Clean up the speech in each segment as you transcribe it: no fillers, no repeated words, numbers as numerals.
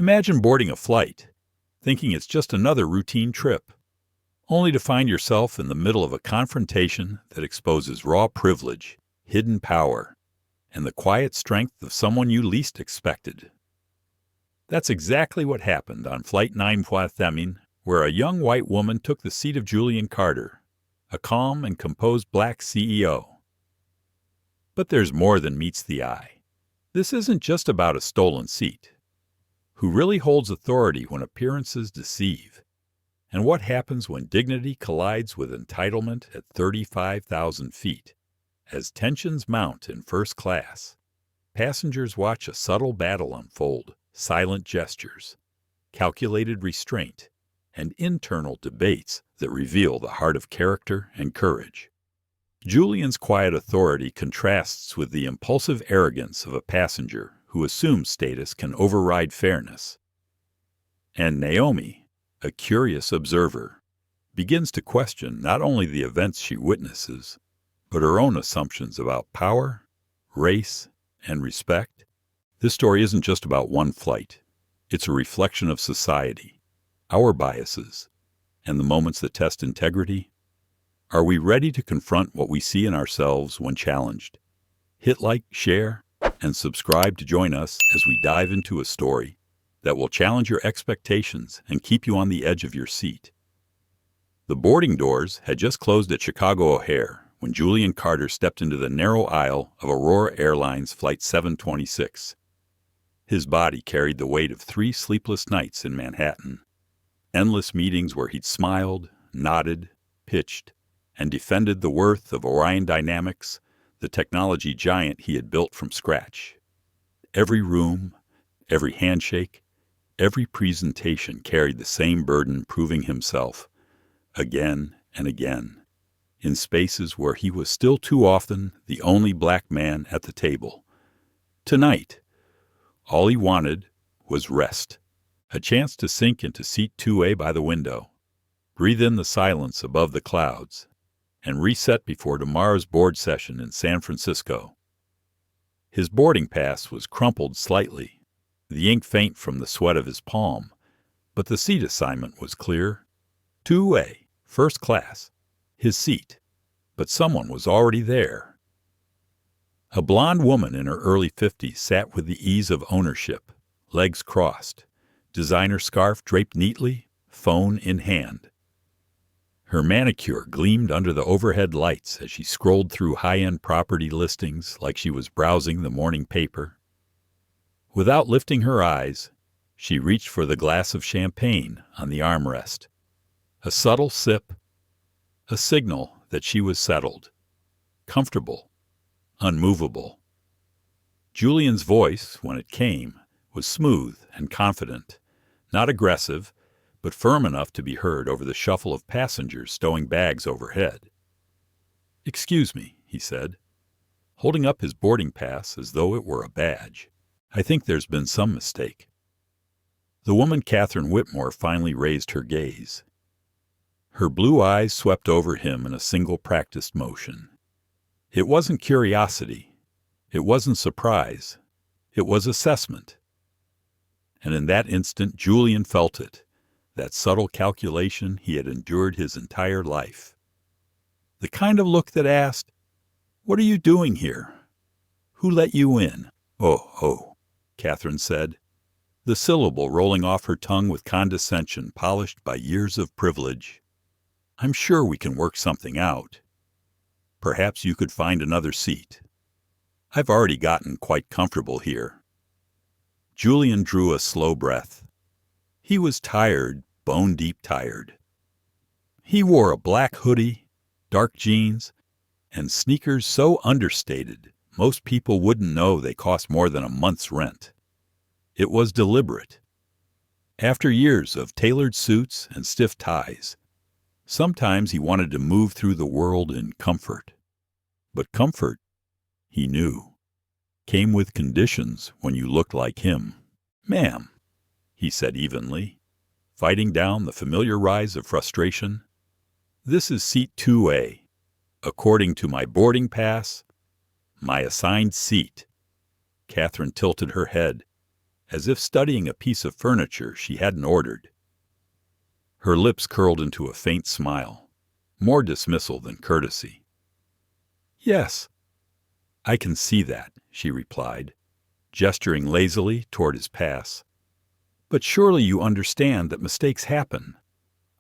Imagine boarding a flight, thinking it's just another routine trip, only to find yourself in the middle of a confrontation that exposes raw privilege, hidden power, and the quiet strength of someone you least expected. That's exactly what happened on Flight 9, where a young white woman took the seat of Julian Carter, a calm and composed black CEO. But there's more than meets the eye. This isn't just about a stolen seat. Who really holds authority when appearances deceive? And what happens when dignity collides with entitlement at 35,000 feet? As tensions mount in first class, passengers watch a subtle battle unfold, silent gestures, calculated restraint, and internal debates that reveal the heart of character and courage. Julian's quiet authority contrasts with the impulsive arrogance of a passenger who assumes status can override fairness. And Naomi, a curious observer, begins to question not only the events she witnesses, but her own assumptions about power, race, and respect. This story isn't just about one flight. It's a reflection of society, our biases, and the moments that test integrity. Are we ready to confront what we see in ourselves when challenged? Hit like, share, and subscribe to join us as we dive into a story that will challenge your expectations and keep you on the edge of your seat. The boarding doors had just closed at Chicago O'Hare when Julian Carter stepped into the narrow aisle of Aurora Airlines Flight 726. His body carried the weight of 3 sleepless nights in Manhattan, endless meetings where he'd smiled, nodded, pitched, and defended the worth of Orion Dynamics, the technology giant he had built from scratch. Every room, every handshake, every presentation carried the same burden, proving himself, again and again, in spaces where he was still too often the only black man at the table. Tonight, all he wanted was rest, a chance to sink into seat 2A by the window, breathe in the silence above the clouds, and reset before tomorrow's board session in San Francisco. His boarding pass was crumpled slightly, the ink faint from the sweat of his palm, but the seat assignment was clear. 2A, first class, his seat, but someone was already there. A blonde woman in her early 50s sat with the ease of ownership, legs crossed, designer scarf draped neatly, phone in hand. Her manicure gleamed under the overhead lights as she scrolled through high-end property listings like she was browsing the morning paper. Without lifting her eyes, she reached for the glass of champagne on the armrest. A subtle sip, a signal that she was settled, comfortable, unmovable. Julian's voice, when it came, was smooth and confident, not aggressive, but firm enough to be heard over the shuffle of passengers stowing bags overhead. "Excuse me," he said, holding up his boarding pass as though it were a badge. "I think there's been some mistake." The woman, Catherine Whitmore, finally raised her gaze. Her blue eyes swept over him in a single practiced motion. It wasn't curiosity. It wasn't surprise. It was assessment. And in that instant, Julian felt it, that subtle calculation he had endured his entire life. The kind of look that asked, "What are you doing here? Who let you in?" "Oh," Catherine said, the syllable rolling off her tongue with condescension polished by years of privilege. "I'm sure we can work something out. Perhaps you could find another seat. I've already gotten quite comfortable here." Julian drew a slow breath. He was tired, bone-deep tired. He wore a black hoodie, dark jeans, and sneakers so understated most people wouldn't know they cost more than a month's rent. It was deliberate. After years of tailored suits and stiff ties, sometimes he wanted to move through the world in comfort. But comfort, he knew, came with conditions when you looked like him. "Ma'am," he said evenly, fighting down the familiar rise of frustration, "this is seat 2A. According to my boarding pass, my assigned seat." Catherine tilted her head, as if studying a piece of furniture she hadn't ordered. Her lips curled into a faint smile, more dismissal than courtesy. "Yes, I can see that," she replied, gesturing lazily toward his pass. "But surely you understand that mistakes happen.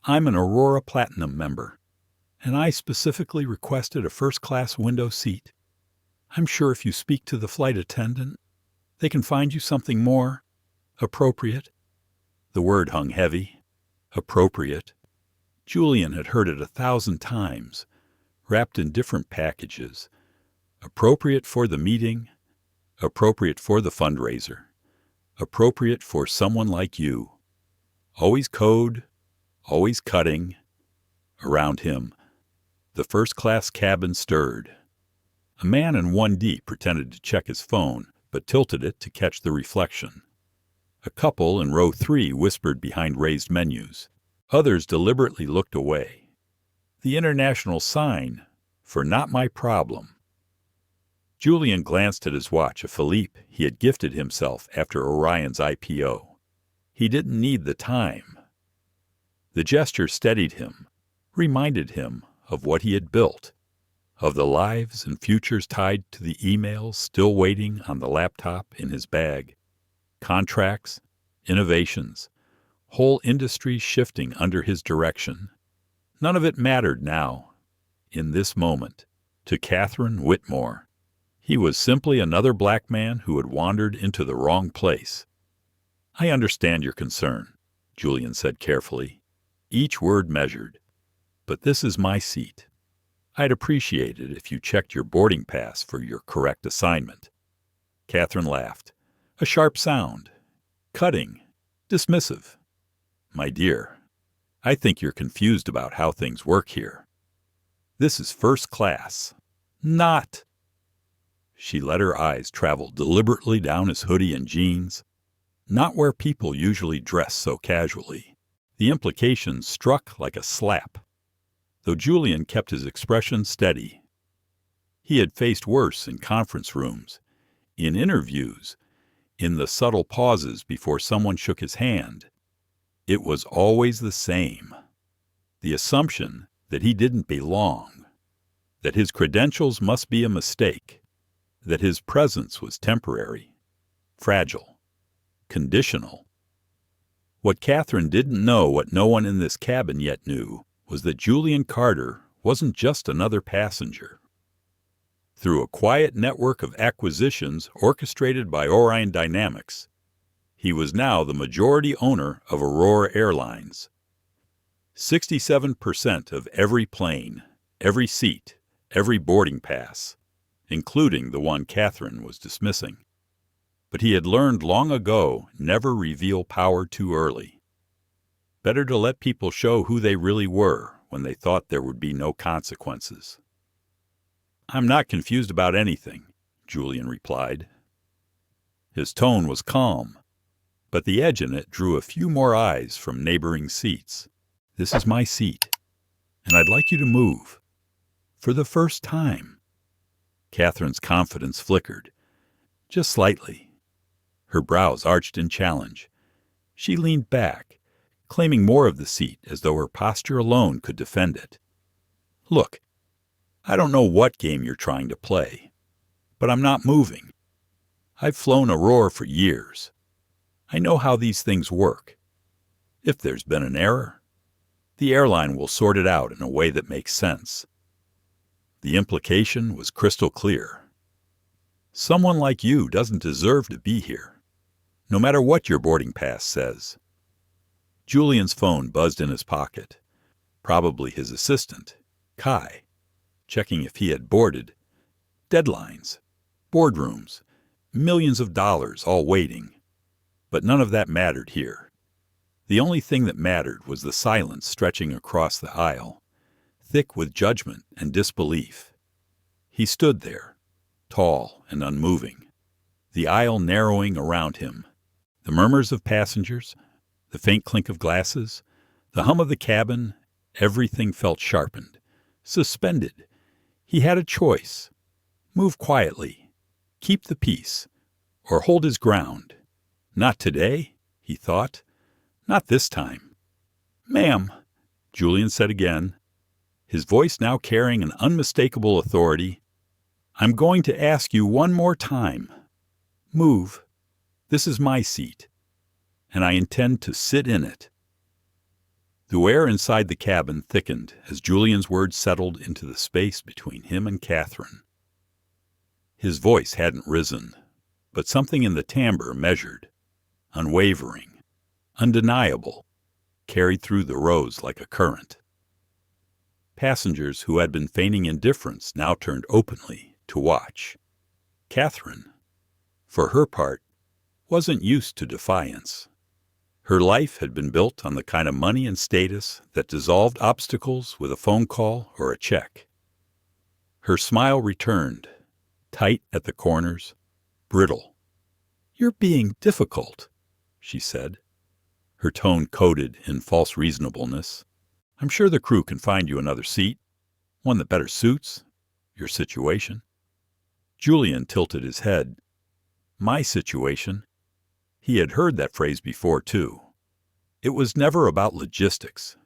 I'm an Aurora Platinum member, and I specifically requested a first-class window seat. I'm sure if you speak to the flight attendant, they can find you something more appropriate." The word hung heavy. Appropriate. Julian had heard it 1,000 times, wrapped in different packages. Appropriate for the meeting, appropriate for the fundraiser, appropriate for someone like you. Always code, always cutting. Around him, the first-class cabin stirred. A man in 1D pretended to check his phone, but tilted it to catch the reflection. A couple in row 3 whispered behind raised menus. Others deliberately looked away. The international sign for "not my problem." Julian glanced at his watch, a Philippe he had gifted himself after Orion's IPO. He didn't need the time. The gesture steadied him, reminded him of what he had built, of the lives and futures tied to the emails still waiting on the laptop in his bag. Contracts, innovations, whole industries shifting under his direction. None of it mattered now, in this moment, to Catherine Whitmore. He was simply another black man who had wandered into the wrong place. "I understand your concern," Julian said carefully, each word measured. "But this is my seat. I'd appreciate it if you checked your boarding pass for your correct assignment." Catherine laughed. A sharp sound. Cutting. Dismissive. "My dear, I think you're confused about how things work here. This is first class. Not." She let her eyes travel deliberately down his hoodie and jeans. Not where people usually dress so casually. The implication struck like a slap, though Julian kept his expression steady. He had faced worse in conference rooms, in interviews, in the subtle pauses before someone shook his hand. It was always the same. The assumption that he didn't belong, that his credentials must be a mistake, that his presence was temporary, fragile, conditional. What Catherine didn't know, what no one in this cabin yet knew, was that Julian Carter wasn't just another passenger. Through a quiet network of acquisitions orchestrated by Orion Dynamics, he was now the majority owner of Aurora Airlines. 67% of every plane, every seat, every boarding pass, including the one Catherine was dismissing. But he had learned long ago, never reveal power too early. Better to let people show who they really were when they thought there would be no consequences. "I'm not confused about anything," Julian replied. His tone was calm, but the edge in it drew a few more eyes from neighboring seats. "This is my seat, and I'd like you to move. For the first time." Catherine's confidence flickered, just slightly. Her brows arched in challenge. She leaned back, claiming more of the seat as though her posture alone could defend it. "Look, I don't know what game you're trying to play, but I'm not moving. I've flown Aurora for years. I know how these things work. If there's been an error, the airline will sort it out in a way that makes sense." The implication was crystal clear. Someone like you doesn't deserve to be here, no matter what your boarding pass says. Julian's phone buzzed in his pocket. Probably his assistant, Kai, checking if he had boarded. Deadlines, boardrooms, millions of dollars all waiting. But none of that mattered here. The only thing that mattered was the silence stretching across the aisle, thick with judgment and disbelief. He stood there, tall and unmoving, the aisle narrowing around him. The murmurs of passengers, the faint clink of glasses, the hum of the cabin, everything felt sharpened, suspended. He had a choice. Move quietly, keep the peace, or hold his ground. Not today, he thought. Not this time. "Ma'am," Julian said again, his voice now carrying an unmistakable authority, "I'm going to ask you one more time. Move. This is my seat, and I intend to sit in it." The air inside the cabin thickened as Julian's words settled into the space between him and Catherine. His voice hadn't risen, but something in the timbre measured, unwavering, undeniable, carried through the rows like a current. Passengers who had been feigning indifference now turned openly to watch. Catherine, for her part, wasn't used to defiance. Her life had been built on the kind of money and status that dissolved obstacles with a phone call or a check. Her smile returned, tight at the corners, brittle. "You're being difficult," she said, her tone coated in false reasonableness. "I'm sure the crew can find you another seat, one that better suits your situation." Julian tilted his head. My situation? He had heard that phrase before, too. It was never about logistics.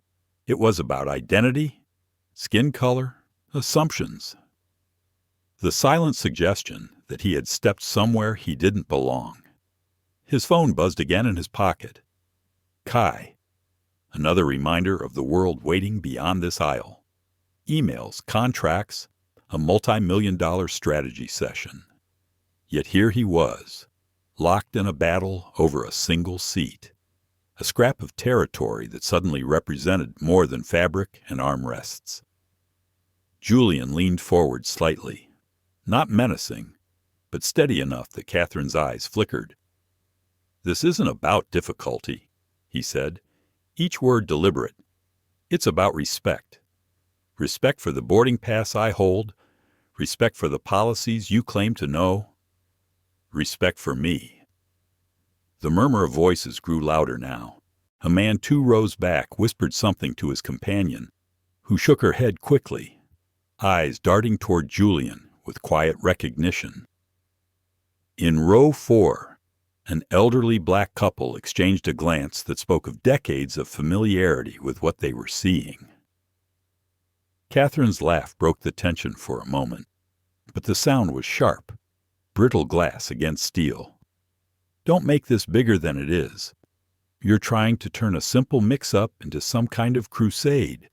It was about identity, skin color, assumptions. The silent suggestion that he had stepped somewhere he didn't belong. His phone buzzed again in his pocket. Kai. Another reminder of the world waiting beyond this aisle. Emails, contracts, a multi-million-dollar strategy session. Yet here he was, locked in a battle over a single seat, a scrap of territory that suddenly represented more than fabric and armrests. Julian leaned forward slightly, not menacing, but steady enough that Catherine's eyes flickered. "This isn't about difficulty," he said, each word deliberate. "It's about respect. Respect for the boarding pass I hold, respect for the policies you claim to know, respect for me." The murmur of voices grew louder now. A man 2 rows back whispered something to his companion, who shook her head quickly, eyes darting toward Julian with quiet recognition. In row 4, an elderly black couple exchanged a glance that spoke of decades of familiarity with what they were seeing. Catherine's laugh broke the tension for a moment, but the sound was sharp, brittle glass against steel. "Don't make this bigger than it is. You're trying to turn a simple mix-up into some kind of crusade.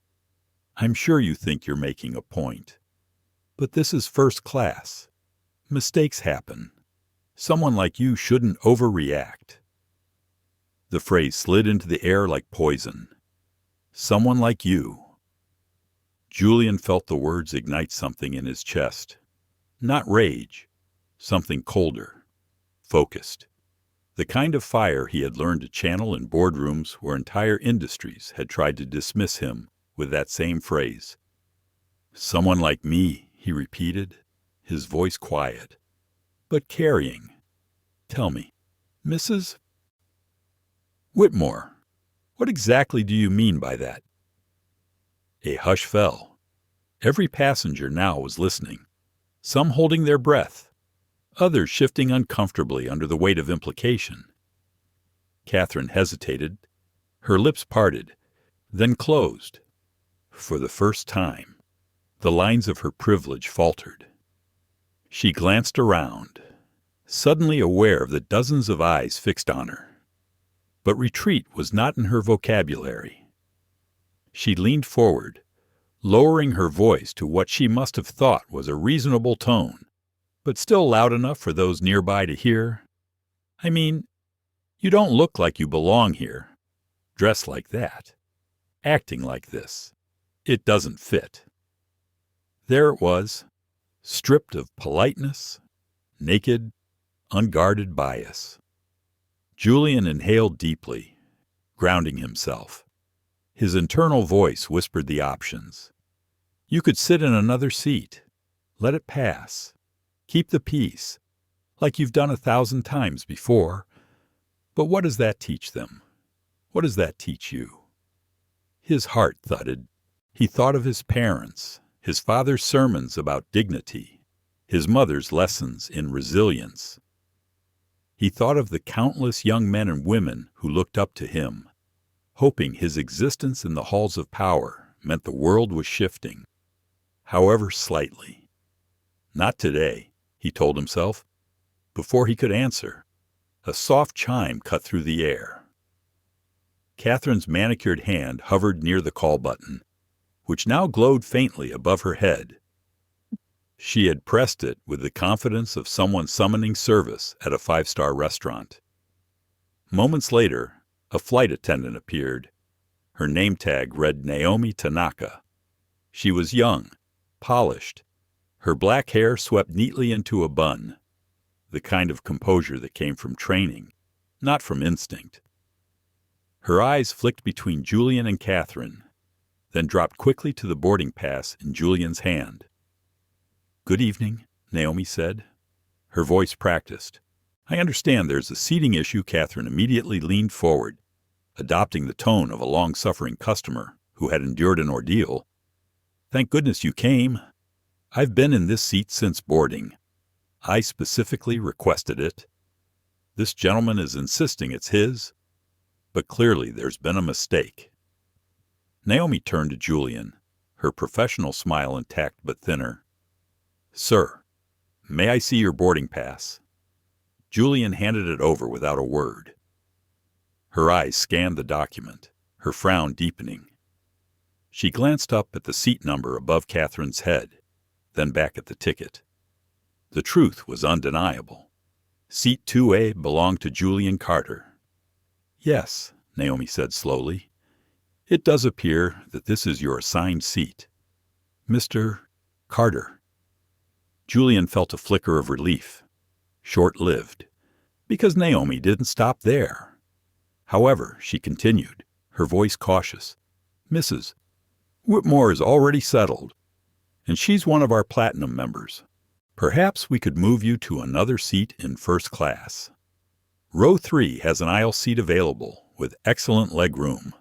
I'm sure you think you're making a point. But this is first class. Mistakes happen. Someone like you shouldn't overreact." The phrase slid into the air like poison. Someone like you. Julian felt the words ignite something in his chest. Not rage, something colder, focused. The kind of fire he had learned to channel in boardrooms where entire industries had tried to dismiss him with that same phrase. "Someone like me," he repeated, his voice quiet, but carrying. "Tell me, Mrs. Whitmore, what exactly do you mean by that?" A hush fell. Every passenger now was listening, some holding their breath, others shifting uncomfortably under the weight of implication. Catherine hesitated. Her lips parted, then closed. For the first time, the lines of her privilege faltered. She glanced around, suddenly aware of the dozens of eyes fixed on her. But retreat was not in her vocabulary. She leaned forward, lowering her voice to what she must have thought was a reasonable tone, but still loud enough for those nearby to hear. "I mean, you don't look like you belong here. Dressed like that. Acting like this. It doesn't fit." There it was, stripped of politeness, naked, unguarded bias. Julian inhaled deeply, grounding himself. His internal voice whispered the options. You could sit in another seat. Let it pass. Keep the peace, like you've done 1,000 times before. But what does that teach them? What does that teach you? His heart thudded. He thought of his parents, his father's sermons about dignity, his mother's lessons in resilience. He thought of the countless young men and women who looked up to him, hoping his existence in the halls of power meant the world was shifting, however slightly. Not today, he told himself. Before he could answer, a soft chime cut through the air. Catherine's manicured hand hovered near the call button, which now glowed faintly above her head. She had pressed it with the confidence of someone summoning service at a five-star restaurant. Moments later, a flight attendant appeared. Her name tag read Naomi Tanaka. She was young, polished, her black hair swept neatly into a bun, the kind of composure that came from training, not from instinct. Her eyes flicked between Julian and Catherine, then dropped quickly to the boarding pass in Julian's hand. "Good evening," Naomi said, her voice practiced. "I understand there's a seating issue." Catherine immediately leaned forward, adopting the tone of a long-suffering customer who had endured an ordeal. "Thank goodness you came. I've been in this seat since boarding. I specifically requested it. This gentleman is insisting it's his, but clearly there's been a mistake." Naomi turned to Julian, her professional smile intact but thinner. "Sir, may I see your boarding pass?" Julian handed it over without a word. Her eyes scanned the document, her frown deepening. She glanced up at the seat number above Catherine's head, then back at the ticket. The truth was undeniable. Seat 2A belonged to Julian Carter. "Yes," Naomi said slowly. "It does appear that this is your assigned seat. Mr. Carter." Julian felt a flicker of relief, short-lived, because Naomi didn't stop there. However, she continued, her voice cautious. "Mrs. Whitmore is already settled, and she's one of our platinum members. Perhaps we could move you to another seat in first class. Row 3 has an aisle seat available with excellent leg room.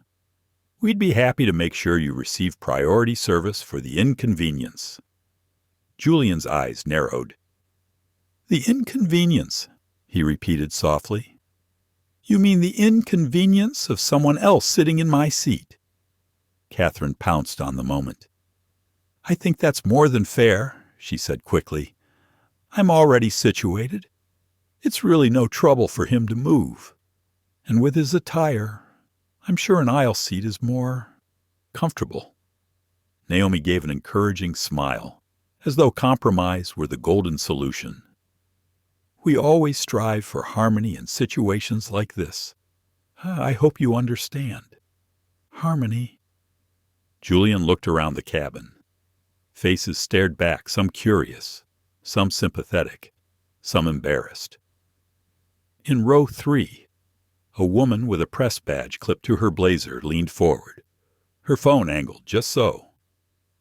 We'd be happy to make sure you receive priority service for the inconvenience." Julian's eyes narrowed. "The inconvenience," he repeated softly. "You mean the inconvenience of someone else sitting in my seat?" Catherine pounced on the moment. "I think that's more than fair," she said quickly. "I'm already situated. It's really no trouble for him to move. And with his attire, I'm sure an aisle seat is more comfortable." Naomi gave an encouraging smile, as though compromise were the golden solution. "We always strive for harmony in situations like this. I hope you understand. Harmony." Julian looked around the cabin. Faces stared back, some curious, some sympathetic, some embarrassed. In row 3, a woman with a press badge clipped to her blazer leaned forward, her phone angled just so,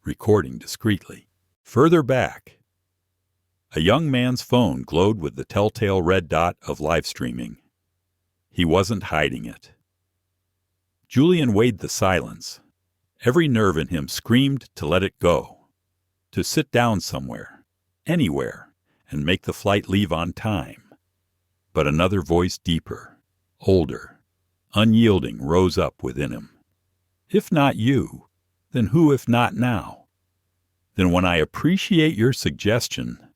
recording discreetly. Further back, a young man's phone glowed with the telltale red dot of live streaming. He wasn't hiding it. Julian weighed the silence. Every nerve in him screamed to let it go, to sit down somewhere, anywhere, and make the flight leave on time. But another voice, deeper, older, unyielding, rose up within him. "If not you, then who if not now?" "Then when I appreciate your suggestion,"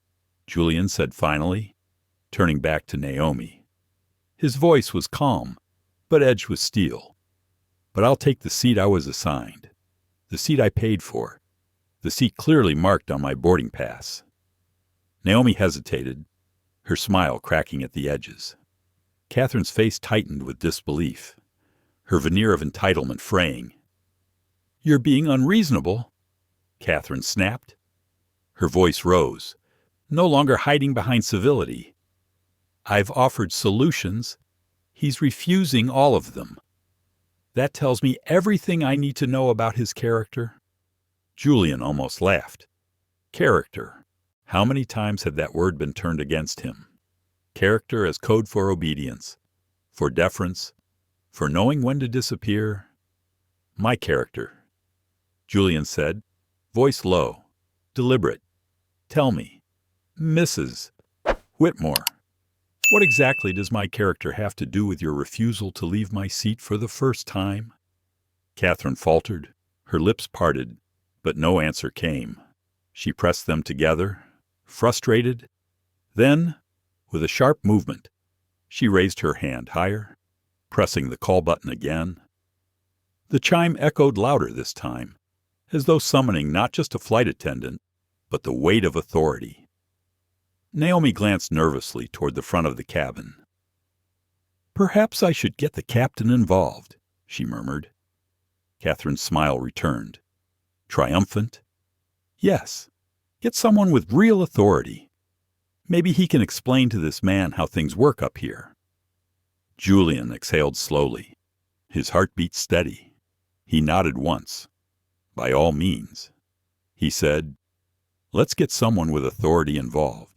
Julian said finally, turning back to Naomi. His voice was calm, but edged with steel. "But I'll take the seat I was assigned, the seat I paid for, the seat clearly marked on my boarding pass." Naomi hesitated, her smile cracking at the edges. Catherine's face tightened with disbelief, her veneer of entitlement fraying. "You're being unreasonable," Catherine snapped. Her voice rose, no longer hiding behind civility. "I've offered solutions. He's refusing all of them. That tells me everything I need to know about his character." Julian almost laughed. Character. How many times had that word been turned against him? Character as code for obedience, for deference, for knowing when to disappear. "My character," Julian said, voice low, deliberate. "Tell me, Mrs. Whitmore, What exactly does my character have to do with your refusal to leave my seat for the first time? Catherine faltered, her lips parted, but no answer came. She pressed them together, frustrated. Then, with a sharp movement, she raised her hand higher, pressing the call button again. The chime echoed louder this time, as though summoning not just a flight attendant, but the weight of authority. Naomi glanced nervously toward the front of the cabin. "Perhaps I should get the captain involved," she murmured. Catherine's smile returned. Triumphant. "Yes, get someone with real authority. Maybe he can explain to this man how things work up here." Julian exhaled slowly, his heartbeat steady. He nodded once. "By all means." He said, "Let's get someone with authority involved."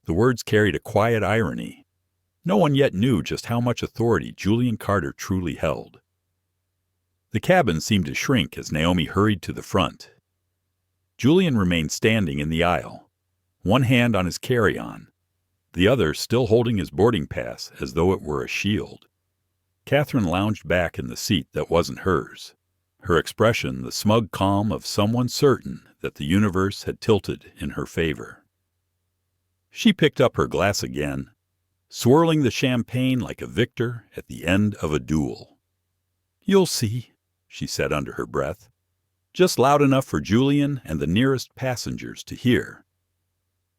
The words carried a quiet irony. No one yet knew just how much authority Julian Carter truly held. The cabin seemed to shrink as Naomi hurried to the front. Julian remained standing in the aisle, one hand on his carry-on, the other still holding his boarding pass as though it were a shield. Catherine lounged back in the seat that wasn't hers, her expression the smug calm of someone certain that the universe had tilted in her favor. She picked up her glass again, swirling the champagne like a victor at the end of a duel. "You'll see," she said under her breath, just loud enough for Julian and the nearest passengers to hear.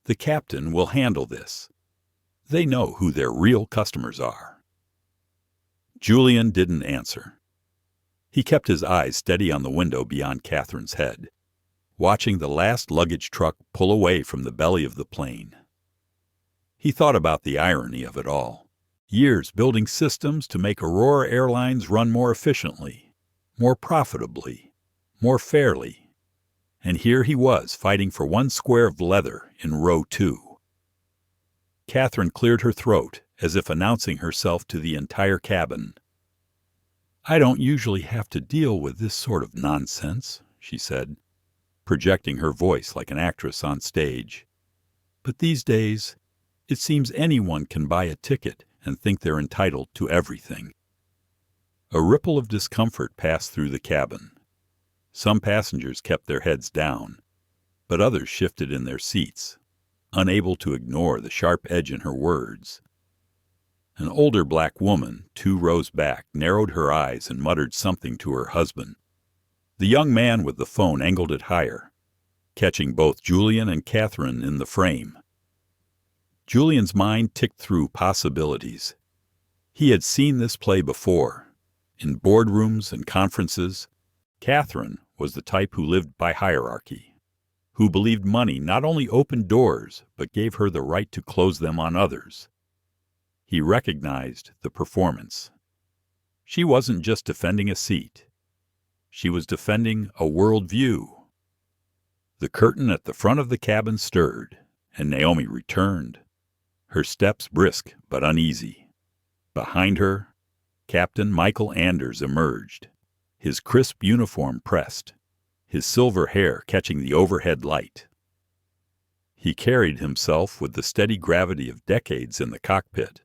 "The captain will handle this. They know who their real customers are." Julian didn't answer. He kept his eyes steady on the window beyond Catherine's head, watching the last luggage truck pull away from the belly of the plane. He thought about the irony of it all. Years building systems to make Aurora Airlines run more efficiently, more profitably, more fairly. And here he was fighting for one square of leather in row 2. Catherine cleared her throat as if announcing herself to the entire cabin. "I don't usually have to deal with this sort of nonsense," she said, projecting her voice like an actress on stage. "But these days, it seems anyone can buy a ticket and think they're entitled to everything." A ripple of discomfort passed through the cabin. Some passengers kept their heads down, but others shifted in their seats, unable to ignore the sharp edge in her words. An older black woman, 2 rows back, narrowed her eyes and muttered something to her husband. The young man with the phone angled it higher, catching both Julian and Catherine in the frame. Julian's mind ticked through possibilities. He had seen this play before, in boardrooms and conferences. Catherine was the type who lived by hierarchy, who believed money not only opened doors, but gave her the right to close them on others. He recognized the performance. She wasn't just defending a seat. She was defending a worldview. The curtain at the front of the cabin stirred, and Naomi returned, her steps brisk but uneasy. Behind her, Captain Michael Anders emerged, his crisp uniform pressed, his silver hair catching the overhead light. He carried himself with the steady gravity of decades in the cockpit,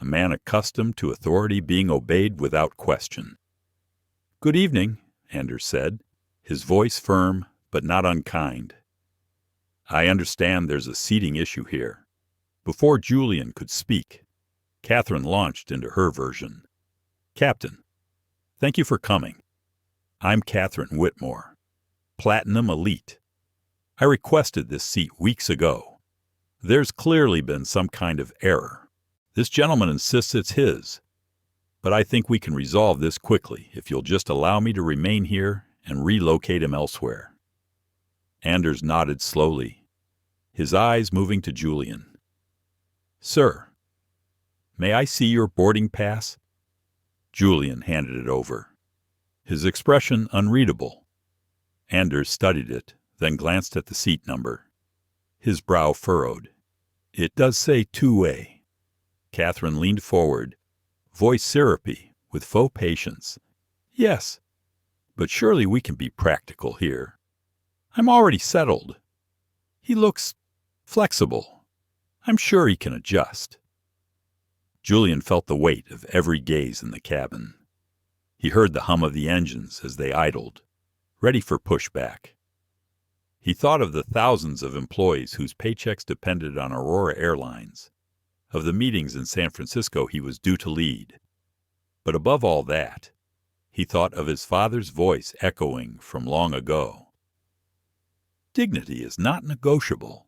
a man accustomed to authority being obeyed without question. "Good evening," Anders said, his voice firm but not unkind. "I understand there's a seating issue here." Before Julian could speak, Catherine launched into her version. "Captain, thank you for coming. I'm Catherine Whitmore, Platinum Elite. I requested this seat weeks ago. There's clearly been some kind of error. This gentleman insists it's his, but I think we can resolve this quickly if you'll just allow me to remain here and relocate him elsewhere." Anders nodded slowly, his eyes moving to Julian. "Sir, may I see your boarding pass?" Julian handed it over, his expression unreadable. Anders studied it, then glanced at the seat number. His brow furrowed. "It does say 2A. Catherine leaned forward, voice syrupy, with faux patience. "Yes, but surely we can be practical here. I'm already settled. He looks flexible. I'm sure he can adjust." Julian felt the weight of every gaze in the cabin. He heard the hum of the engines as they idled, ready for pushback. He thought of the thousands of employees whose paychecks depended on Aurora Airlines, of the meetings in San Francisco he was due to lead. But above all that, he thought of his father's voice echoing from long ago. Dignity is not negotiable.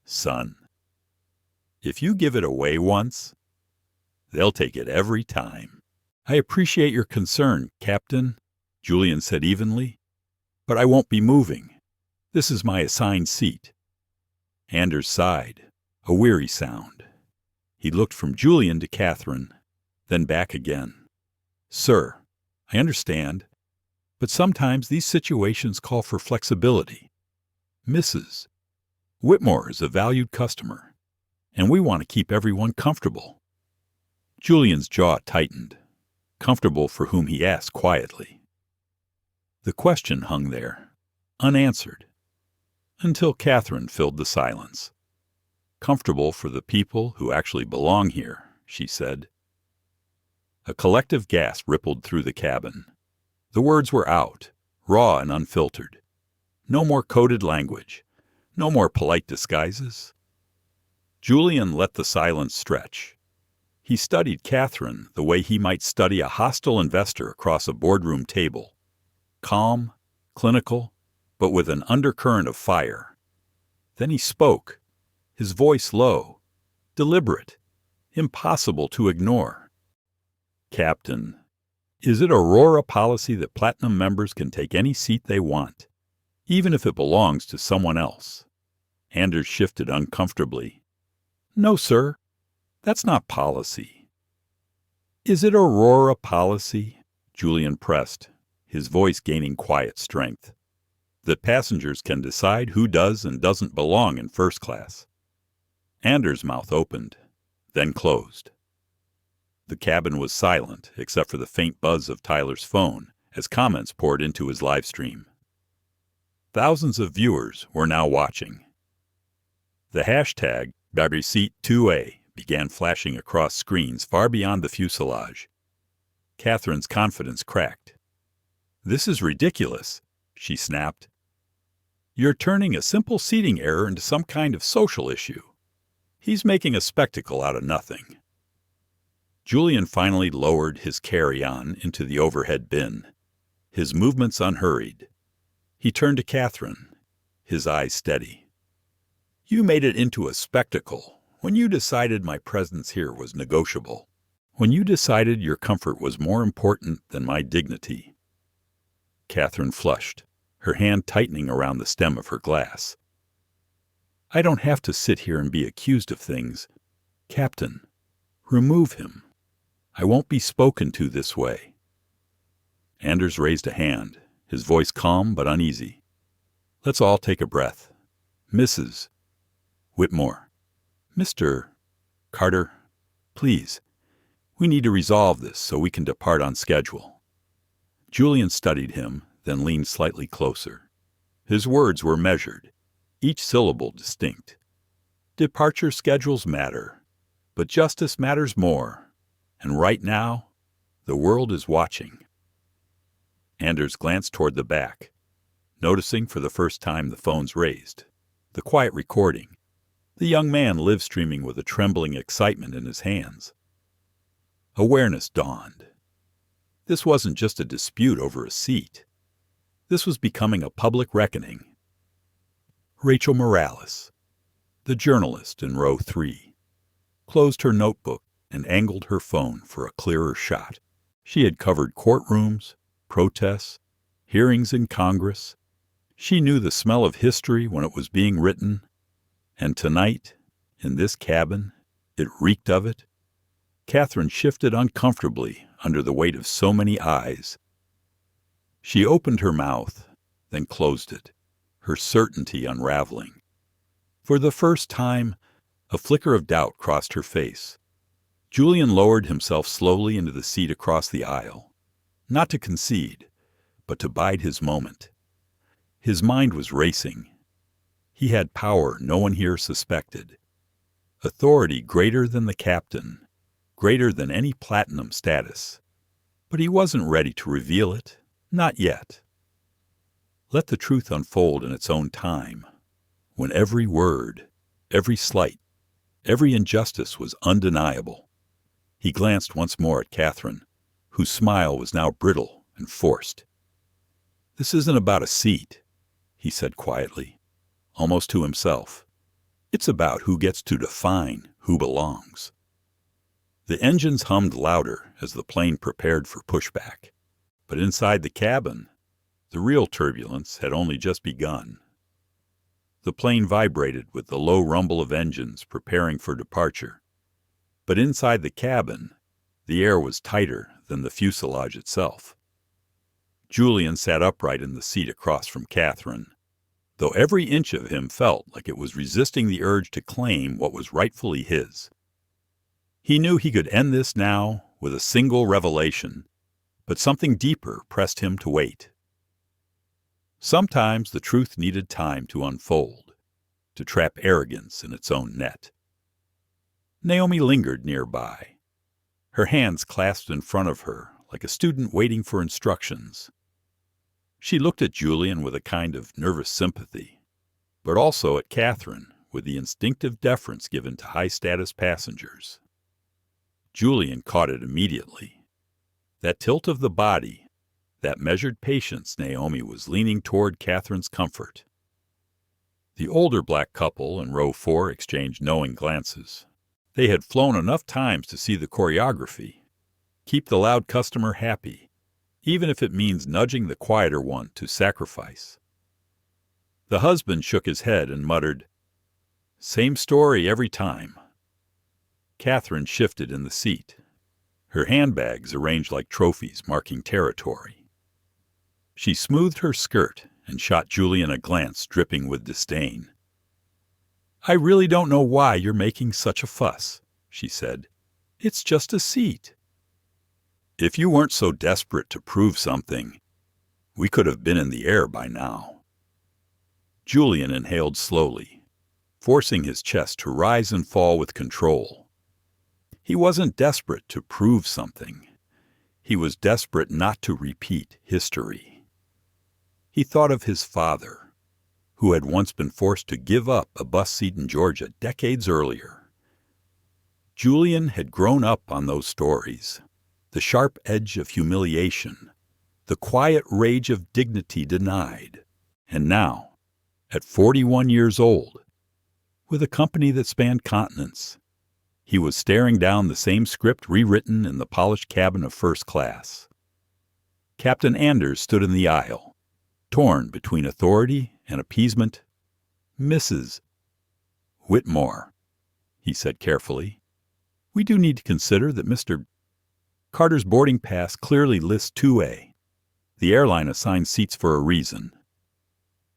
Son, if you give it away once, they'll take it every time. I appreciate your concern, Captain, Julian said evenly, but I won't be moving. This is my assigned seat. Anders sighed, a weary sound. He looked from Julian to Catherine, then back again. Sir, I understand, but sometimes these situations call for flexibility. Mrs. Whitmore is a valued customer, and we want to keep everyone comfortable. Julian's jaw tightened, comfortable for whom he asked quietly. The question hung there, unanswered, until Catherine filled the silence. Comfortable for the people who actually belong here, she said. A collective gasp rippled through the cabin. The words were out, raw and unfiltered. No more coded language, no more polite disguises. Julian let the silence stretch. He studied Catherine the way he might study a hostile investor across a boardroom table. Calm, clinical, but with an undercurrent of fire. Then he spoke, his voice low, deliberate, impossible to ignore. Captain, is it Aurora policy that Platinum members can take any seat they want, even if it belongs to someone else? Anders shifted uncomfortably. No, sir, that's not policy. Is it Aurora policy? Julian pressed, his voice gaining quiet strength. That passengers can decide who does and doesn't belong in first class. Anders' mouth opened, then closed. The cabin was silent except for the faint buzz of Tyler's phone as comments poured into his live stream. Thousands of viewers were now watching. The hashtag #Seat2A began flashing across screens far beyond the fuselage. Catherine's confidence cracked. This is ridiculous, she snapped. You're turning a simple seating error into some kind of social issue. He's making a spectacle out of nothing. Julian finally lowered his carry-on into the overhead bin, his movements unhurried. He turned to Catherine, his eyes steady. You made it into a spectacle when you decided my presence here was negotiable, when you decided your comfort was more important than my dignity. Catherine flushed, her hand tightening around the stem of her glass. I don't have to sit here and be accused of things. Captain, remove him. I won't be spoken to this way. Anders raised a hand, his voice calm but uneasy. Let's all take a breath. Mrs. Whitmore. Mr. Carter, please. We need to resolve this so we can depart on schedule. Julian studied him, then leaned slightly closer. His words were measured, each syllable distinct. Departure schedules matter, but justice matters more. And right now, the world is watching. Anders glanced toward the back, noticing for the first time the phones raised, the quiet recording, the young man live-streaming with a trembling excitement in his hands. Awareness dawned. This wasn't just a dispute over a seat. This was becoming a public reckoning. Rachel Morales, the journalist in row 3, closed her notebook and angled her phone for a clearer shot. She had covered courtrooms, protests, hearings in Congress. She knew the smell of history when it was being written, and tonight, in this cabin, it reeked of it. Catherine shifted uncomfortably under the weight of so many eyes. She opened her mouth, then closed it, her certainty unraveling. For the first time, a flicker of doubt crossed her face. Julian lowered himself slowly into the seat across the aisle, not to concede, but to bide his moment. His mind was racing. He had power no one here suspected, authority greater than the captain, greater than any platinum status. But he wasn't ready to reveal it. Not yet. Let the truth unfold in its own time, when every word, every slight, every injustice was undeniable. He glanced once more at Catherine, whose smile was now brittle and forced. "This isn't about a seat," he said quietly, almost to himself. "It's about who gets to define who belongs." The engines hummed louder as the plane prepared for pushback, but inside the cabin, the real turbulence had only just begun. The plane vibrated with the low rumble of engines preparing for departure, but inside the cabin, the air was tighter than the fuselage itself. Julian sat upright in the seat across from Catherine, though every inch of him felt like it was resisting the urge to claim what was rightfully his. He knew he could end this now with a single revelation, but something deeper pressed him to wait. Sometimes the truth needed time to unfold, to trap arrogance in its own net. Naomi lingered nearby, her hands clasped in front of her like a student waiting for instructions. She looked at Julian with a kind of nervous sympathy, but also at Catherine with the instinctive deference given to high-status passengers. Julian caught it immediately. That tilt of the body, that measured patience Naomi was leaning toward Catherine's comfort. The older black couple in row 4 exchanged knowing glances. They had flown enough times to see the choreography. Keep the loud customer happy, even if it means nudging the quieter one to sacrifice. The husband shook his head and muttered, "Same story every time." Catherine shifted in the seat, her handbags arranged like trophies marking territory. She smoothed her skirt and shot Julian a glance dripping with disdain. "I really don't know why you're making such a fuss," she said. "It's just a seat." "If you weren't so desperate to prove something, we could have been in the air by now." Julian inhaled slowly, forcing his chest to rise and fall with control. He wasn't desperate to prove something. He was desperate not to repeat history. He thought of his father, who had once been forced to give up a bus seat in Georgia decades earlier. Julian had grown up on those stories, the sharp edge of humiliation, the quiet rage of dignity denied, and now, at 41 years old, with a company that spanned continents, he was staring down the same script rewritten in the polished cabin of first class. Captain Anders stood in the aisle, torn between authority and appeasement. "Mrs. Whitmore," he said carefully, "we do need to consider that Mr. Carter's boarding pass clearly lists 2A. The airline assigned seats for a reason."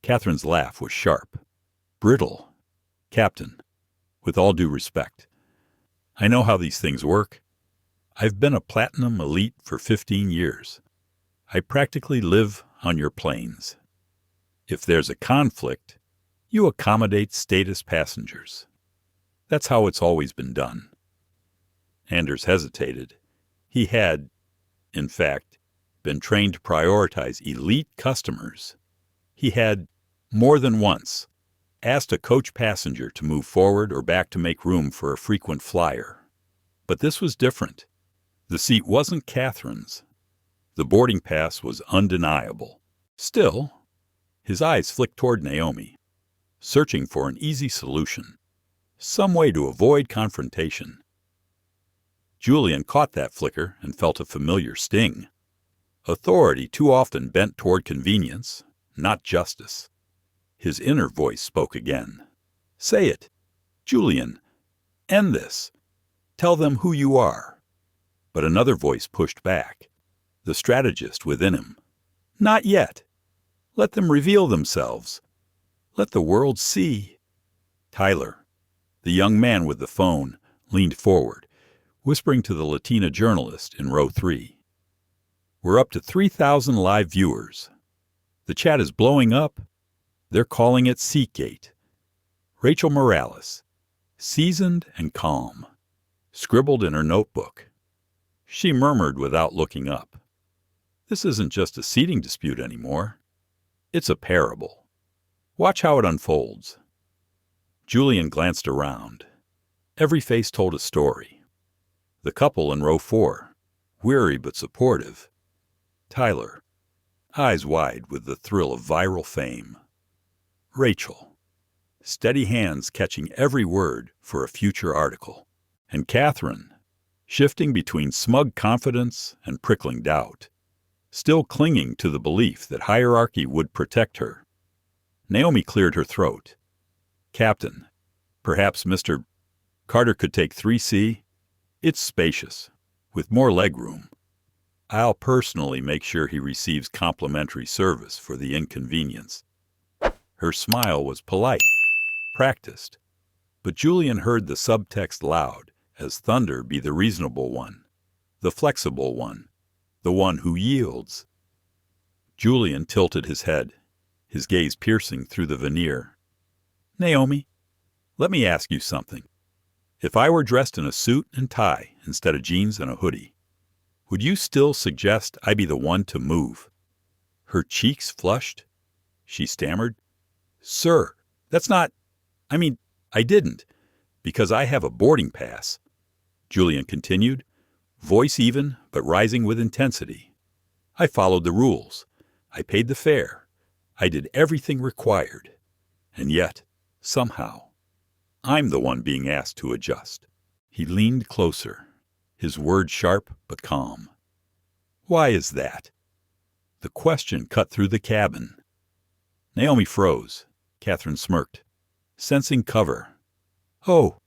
Catherine's laugh was sharp, brittle. "Captain, with all due respect, I know how these things work. I've been a platinum elite for 15 years. I practically live on your planes. If there's a conflict, you accommodate status passengers. That's how it's always been done." Anders hesitated. He had, in fact, been trained to prioritize elite customers. He had, more than once, asked a coach passenger to move forward or back to make room for a frequent flyer. But this was different. The seat wasn't Catherine's. The boarding pass was undeniable. Still, his eyes flicked toward Naomi, searching for an easy solution, some way to avoid confrontation. Julian caught that flicker and felt a familiar sting. Authority too often bent toward convenience, not justice. His inner voice spoke again. "Say it. Julian, end this. Tell them who you are." But another voice pushed back, the strategist within him. "Not yet. Let them reveal themselves. Let the world see." Tyler, the young man with the phone, leaned forward, whispering to the Latina journalist in row 3. "We're up to 3,000 live viewers. The chat is blowing up. They're calling it Seatgate. Rachel Morales, seasoned and calm. scribbled in her notebook. She murmured without looking up. This isn't just a seating dispute anymore. It's a parable. Watch how it unfolds. Julian glanced around. Every face told a story. The couple in row 4, weary but supportive. Tyler, eyes wide with the thrill of viral fame. Rachel, steady hands catching every word for a future article. And Catherine, shifting between smug confidence and prickling doubt, still clinging to the belief that hierarchy would protect her. Naomi cleared her throat. Captain, perhaps Mr. Carter could take 3C? It's spacious, with more legroom. I'll personally make sure he receives complimentary service for the inconvenience. Her smile was polite, practiced, but Julian heard the subtext loud as thunder be the reasonable one, the flexible one, the one who yields. Julian tilted his head, his gaze piercing through the veneer. Naomi, let me ask you something. If I were dressed in a suit and tie instead of jeans and a hoodie, would you still suggest I be the one to move? Her cheeks flushed. She stammered. Sir, that's not... I didn't, because I have a boarding pass. Julian continued, voice even but rising with intensity. I followed the rules. I paid the fare. I did everything required. And yet, somehow, I'm the one being asked to adjust. He leaned closer, his words sharp but calm. Why is that? The question cut through the cabin. Naomi froze. Catherine smirked, sensing cover. Oh,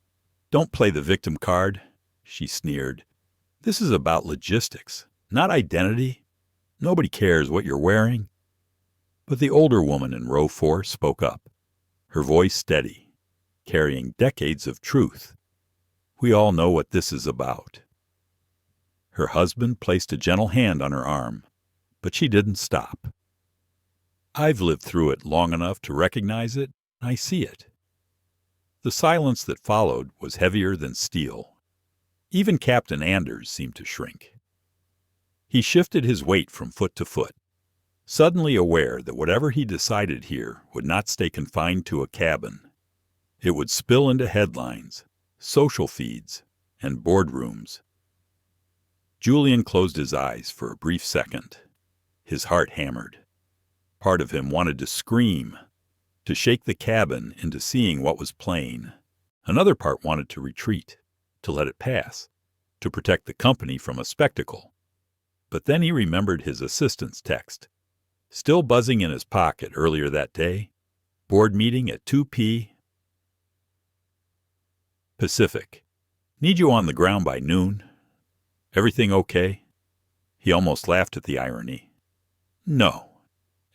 don't play the victim card, she sneered. This is about logistics, not identity. Nobody cares what you're wearing. But the older woman in row 4 spoke up, her voice steady, carrying decades of truth. We all know what this is about. Her husband placed a gentle hand on her arm, but she didn't stop. I've lived through it long enough to recognize it. I see it. The silence that followed was heavier than steel. Even Captain Anders seemed to shrink. He shifted his weight from foot to foot, suddenly aware that whatever he decided here would not stay confined to a cabin. It would spill into headlines, social feeds, and boardrooms. Julian closed his eyes for a brief second. His heart hammered. Part of him wanted to scream, to shake the cabin into seeing what was plain. Another part wanted to retreat, to let it pass, to protect the company from a spectacle. But then he remembered his assistant's text, still buzzing in his pocket earlier that day. Board meeting at 2 p. Pacific. Need you on the ground by noon. Everything okay? He almost laughed at the irony. No,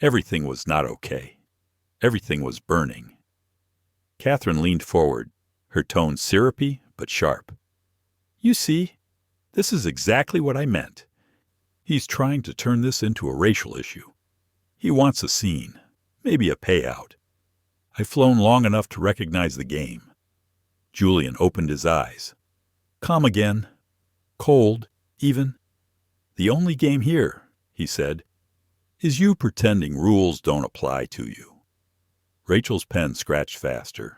everything was not okay. Everything was burning. Catherine leaned forward, her tone syrupy but sharp. You see, this is exactly what I meant. He's trying to turn this into a racial issue. He wants a scene, maybe a payout. I've flown long enough to recognize the game. Julian opened his eyes. Calm again. Cold, even. The only game here, he said, is you pretending rules don't apply to you. Rachel's pen scratched faster.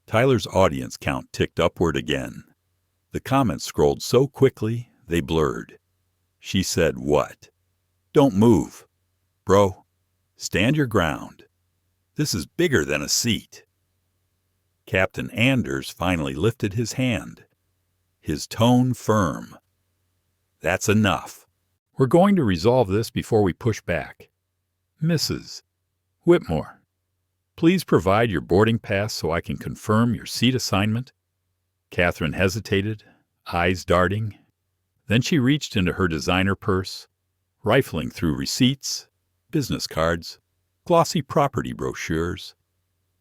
Tyler's audience count ticked upward again. The comments scrolled so quickly they blurred. She said what? Don't move. Bro, stand your ground. This is bigger than a seat. Captain Anders finally lifted his hand, his tone firm. That's enough. We're going to resolve this before we push back. Mrs. Whitmore, please provide your boarding pass so I can confirm your seat assignment. Catherine hesitated, eyes darting. Then she reached into her designer purse, rifling through receipts, business cards, glossy property brochures.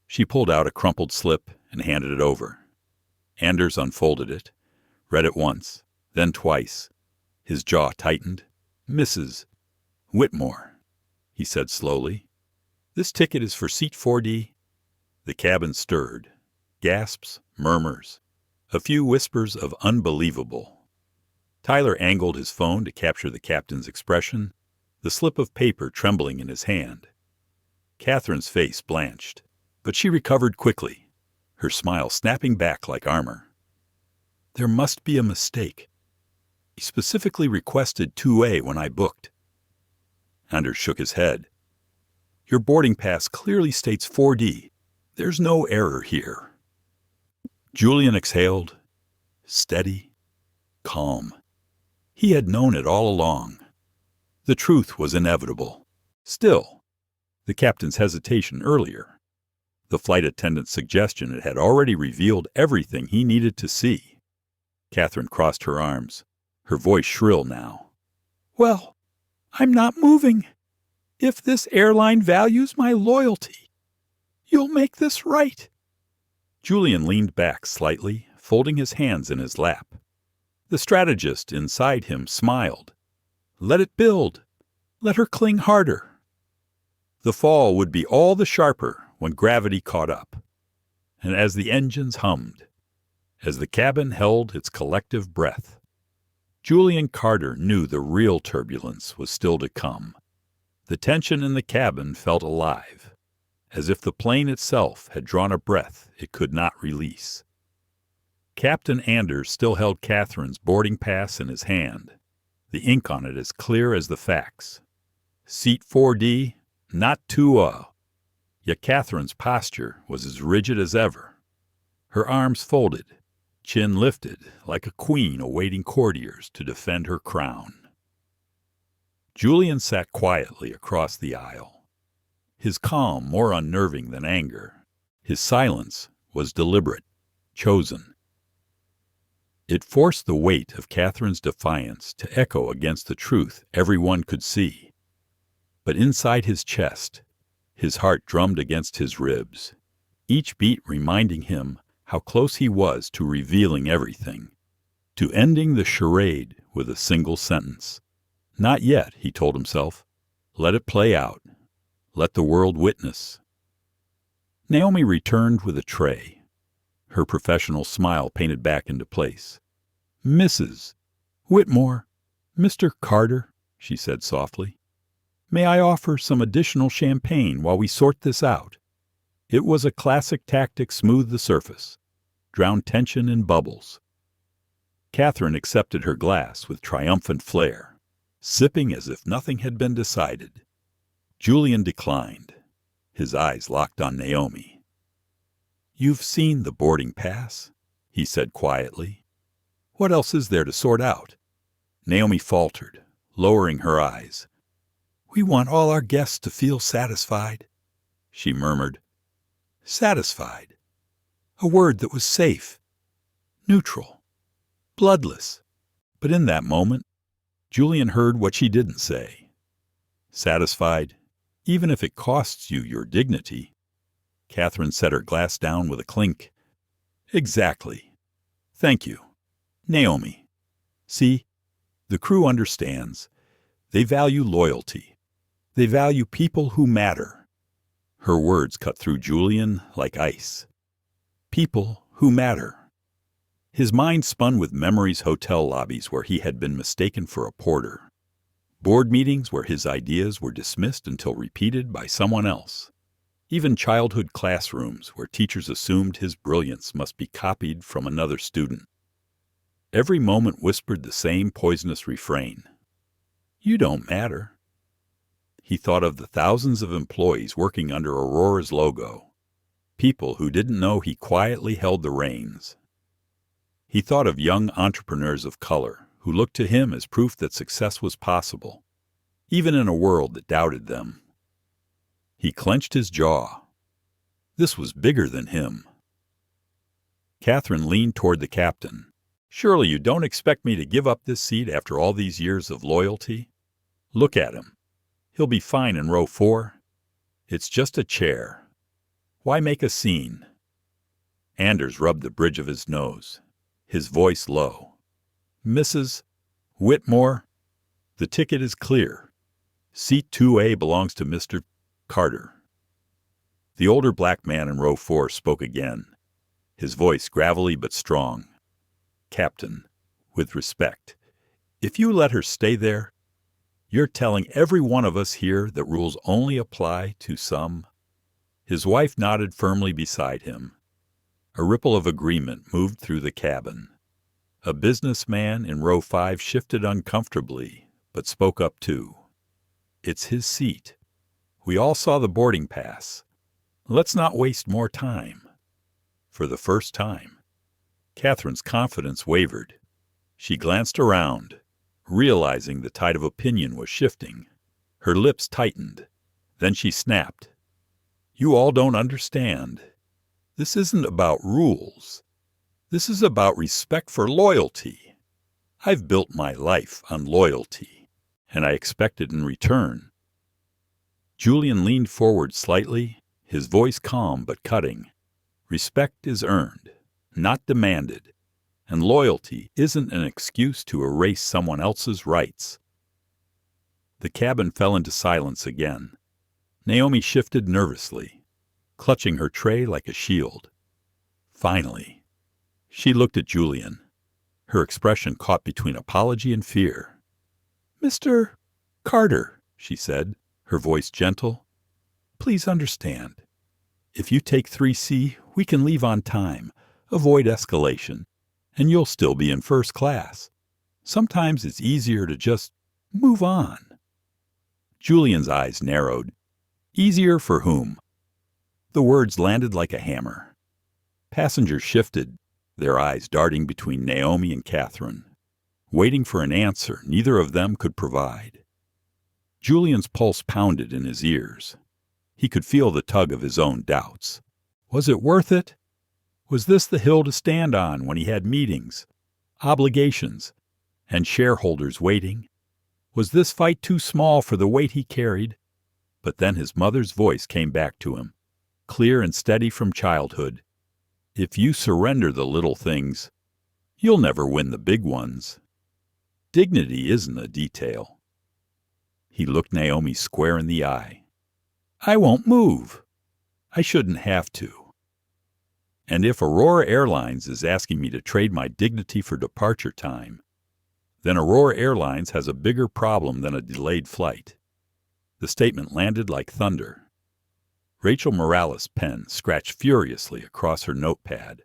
She pulled out a crumpled slip and handed it over. Anders unfolded it, read it once, then twice. His jaw tightened. Mrs. Whitmore, he said slowly. This ticket is for seat 4D. The cabin stirred. Gasps, murmurs. A few whispers of unbelievable. Tyler angled his phone to capture the captain's expression, the slip of paper trembling in his hand. Catherine's face blanched, but she recovered quickly, her smile snapping back like armor. There must be a mistake. He specifically requested 2A when I booked. Anders shook his head. Your boarding pass clearly states 4D. There's no error here. Julian exhaled, steady, calm. He had known it all along. The truth was inevitable. Still, the captain's hesitation earlier, the flight attendant's suggestion it had already revealed everything he needed to see. Catherine crossed her arms, her voice shrill now. Well, I'm not moving. If this airline values my loyalty, you'll make this right. Julian leaned back slightly, folding his hands in his lap. The strategist inside him smiled. Let it build. Let her cling harder. The fall would be all the sharper when gravity caught up. And as the engines hummed, as the cabin held its collective breath, Julian Carter knew the real turbulence was still to come. The tension in the cabin felt alive, as if the plane itself had drawn a breath it could not release. Captain Anders still held Catherine's boarding pass in his hand, the ink on it as clear as the facts. Seat 4D, not 2A. Yet Catherine's posture was as rigid as ever. Her arms folded, chin lifted like a queen awaiting courtiers to defend her crown. Julian sat quietly across the aisle. His calm more unnerving than anger. His silence was deliberate, chosen. It forced the weight of Catherine's defiance to echo against the truth everyone could see. But inside his chest, his heart drummed against his ribs, each beat reminding him how close he was to revealing everything, to ending the charade with a single sentence. Not yet, he told himself. Let it play out. Let the world witness. Naomi returned with a tray, her professional smile painted back into place. Mrs. Whitmore, Mr. Carter, she said softly. May I offer some additional champagne while we sort this out? It was a classic tactic smooth the surface, drown tension in bubbles. Catherine accepted her glass with triumphant flair, sipping as if nothing had been decided. Julian declined, his eyes locked on Naomi. You've seen the boarding pass, he said quietly. What else is there to sort out? Naomi faltered, lowering her eyes. We want all our guests to feel satisfied, she murmured. Satisfied. A word that was safe, neutral, bloodless. But in that moment, Julian heard what she didn't say. Satisfied, even if it costs you your dignity. Catherine set her glass down with a clink. Exactly. Thank you. Naomi. See, the crew understands. They value loyalty. They value people who matter. Her words cut through Julian like ice. People who matter. His mind spun with memories hotel lobbies where he had been mistaken for a porter. Board meetings where his ideas were dismissed until repeated by someone else. Even childhood classrooms where teachers assumed his brilliance must be copied from another student. Every moment whispered the same poisonous refrain. You don't matter. He thought of the thousands of employees working under Aurora's logo, people who didn't know he quietly held the reins. He thought of young entrepreneurs of color who looked to him as proof that success was possible, even in a world that doubted them. He clenched his jaw. This was bigger than him. Catherine leaned toward the captain. Surely you don't expect me to give up this seat after all these years of loyalty? Look at him. He'll be fine in row 4. It's just a chair. Why make a scene? Anders rubbed the bridge of his nose, his voice low. Mrs. Whitmore, the ticket is clear. Seat 2A belongs to Mr. Carter. The older black man in row 4 spoke again, his voice gravelly but strong. Captain, with respect. If you let her stay there, you're telling every one of us here that rules only apply to some. His wife nodded firmly beside him. A ripple of agreement moved through the cabin. A businessman in row 5 shifted uncomfortably, but spoke up too. It's his seat. We all saw the boarding pass. Let's not waste more time. For the first time, Catherine's confidence wavered. She glanced around, realizing the tide of opinion was shifting. Her lips tightened. Then she snapped. You all don't understand. This isn't about rules. This is about respect for loyalty. I've built my life on loyalty, and I expect it in return. Julian leaned forward slightly, his voice calm but cutting. Respect is earned, not demanded, and loyalty isn't an excuse to erase someone else's rights. The cabin fell into silence again. Naomi shifted nervously, clutching her tray like a shield. Finally, she looked at Julian, her expression caught between apology and fear. "Mr. Carter," she said, her voice gentle, "please understand. If you take 3C, we can leave on time, avoid escalation, and you'll still be in first class. Sometimes it's easier to just move on." Julian's eyes narrowed. Easier for whom? The words landed like a hammer. Passengers shifted, their eyes darting between Naomi and Catherine, waiting for an answer neither of them could provide. Julian's pulse pounded in his ears. He could feel the tug of his own doubts. Was it worth it? Was this the hill to stand on when he had meetings, obligations, and shareholders waiting? Was this fight too small for the weight he carried? But then his mother's voice came back to him, clear and steady from childhood. If you surrender the little things, you'll never win the big ones. Dignity isn't a detail. He looked Naomi square in the eye. I won't move. I shouldn't have to. And if Aurora Airlines is asking me to trade my dignity for departure time, then Aurora Airlines has a bigger problem than a delayed flight. The statement landed like thunder. Rachel Morales' pen scratched furiously across her notepad.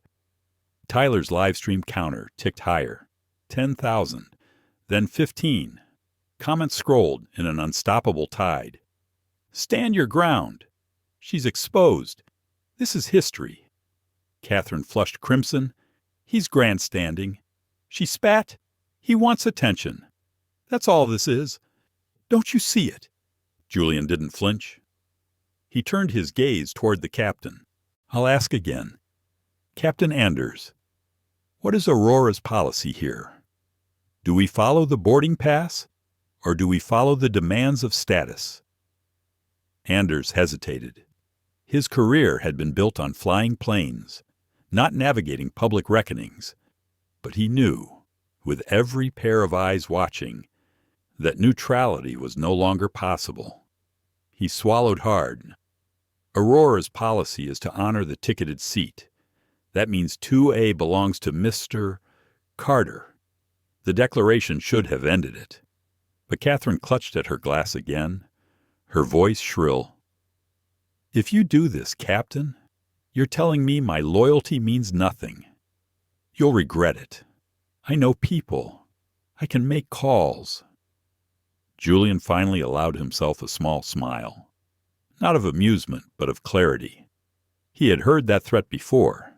Tyler's livestream counter ticked higher. 10,000, then 15. Comments scrolled in an unstoppable tide. Stand your ground. She's exposed. This is history. Catherine flushed crimson. He's grandstanding. She spat. He wants attention. That's all this is. Don't you see it? Julian didn't flinch. He turned his gaze toward the captain. I'll ask again. Captain Anders, what is Aurora's policy here? Do we follow the boarding pass, or do we follow the demands of status? Anders hesitated. His career had been built on flying planes, not navigating public reckonings. But he knew, with every pair of eyes watching, that neutrality was no longer possible. He swallowed hard. Aurora's policy is to honor the ticketed seat. That means 2A belongs to Mr. Carter. The declaration should have ended it. But Catherine clutched at her glass again, her voice shrill. If you do this, Captain, you're telling me my loyalty means nothing. You'll regret it. I know people. I can make calls. Julian finally allowed himself a small smile. Not of amusement, but of clarity. He had heard that threat before,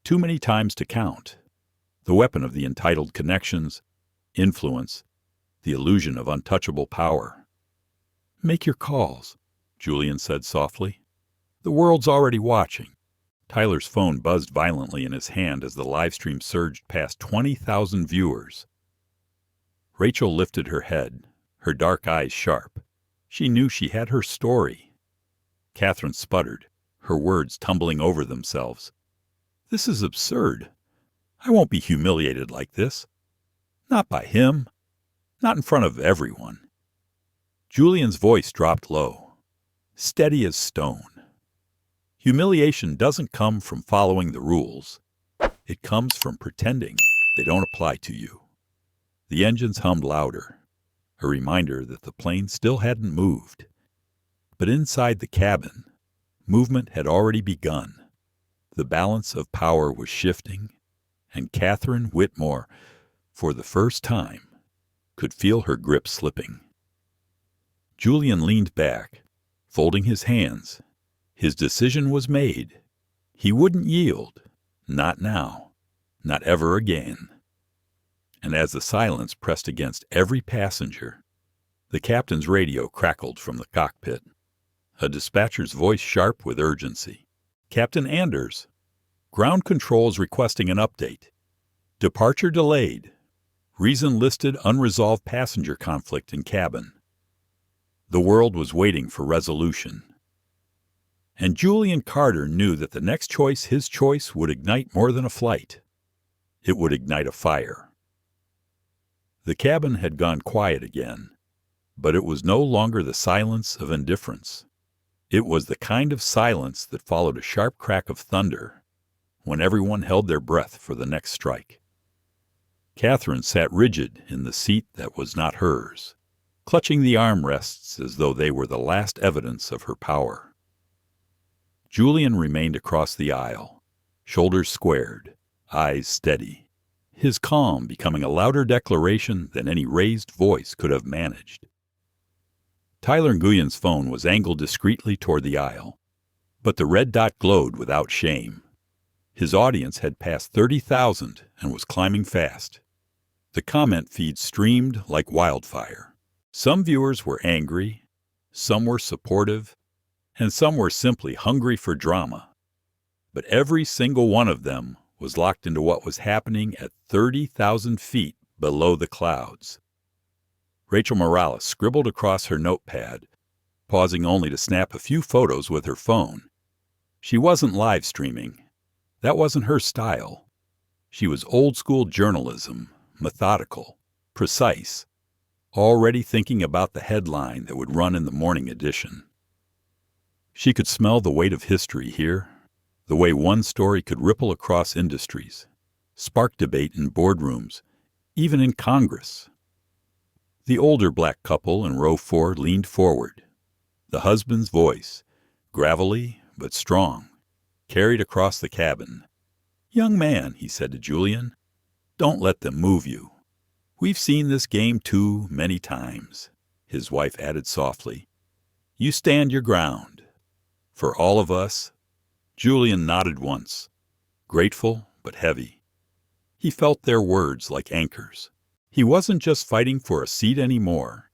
too many times to count. The weapon of the entitled connections, influence, the illusion of untouchable power. Make your calls, Julian said softly. The world's already watching. Tyler's phone buzzed violently in his hand as the live stream surged past 20,000 viewers. Rachel lifted her head, her dark eyes sharp. She knew she had her story. Catherine sputtered, her words tumbling over themselves. This is absurd. I won't be humiliated like this. Not by him. Not in front of everyone. Julian's voice dropped low, steady as stone. Humiliation doesn't come from following the rules. It comes from pretending they don't apply to you. The engines hummed louder, a reminder that the plane still hadn't moved. But inside the cabin, movement had already begun. The balance of power was shifting, and Catherine Whitmore, for the first time, could feel her grip slipping. Julian leaned back, folding his hands. His decision was made. He wouldn't yield. Not now. Not ever again. And as the silence pressed against every passenger, the captain's radio crackled from the cockpit. A dispatcher's voice sharp with urgency. "Captain Anders, ground control is requesting an update. Departure delayed. Reason listed unresolved passenger conflict in cabin." The world was waiting for resolution. And Julian Carter knew that the next choice, his choice, would ignite more than a flight. It would ignite a fire. The cabin had gone quiet again, but it was no longer the silence of indifference. It was the kind of silence that followed a sharp crack of thunder when everyone held their breath for the next strike. Catherine sat rigid in the seat that was not hers, clutching the armrests as though they were the last evidence of her power. Julian remained across the aisle, shoulders squared, eyes steady, his calm becoming a louder declaration than any raised voice could have managed. Tyler Nguyen's phone was angled discreetly toward the aisle, but the red dot glowed without shame. His audience had passed 30,000 and was climbing fast. The comment feed streamed like wildfire. Some viewers were angry, some were supportive, and some were simply hungry for drama. But every single one of them was locked into what was happening at 30,000 feet below the clouds. Rachel Morales scribbled across her notepad, pausing only to snap a few photos with her phone. She wasn't live streaming. That wasn't her style. She was old-school journalism, methodical, precise, already thinking about the headline that would run in the morning edition. She could smell the weight of history here, the way one story could ripple across industries, spark debate in boardrooms, even in Congress. The older black couple in row 4 leaned forward. The husband's voice, gravelly but strong, carried across the cabin. "Young man," he said to Julian, "don't let them move you. We've seen this game too many times," his wife added softly. "You stand your ground. For all of us." Julian nodded once, grateful but heavy. He felt their words like anchors. He wasn't just fighting for a seat anymore.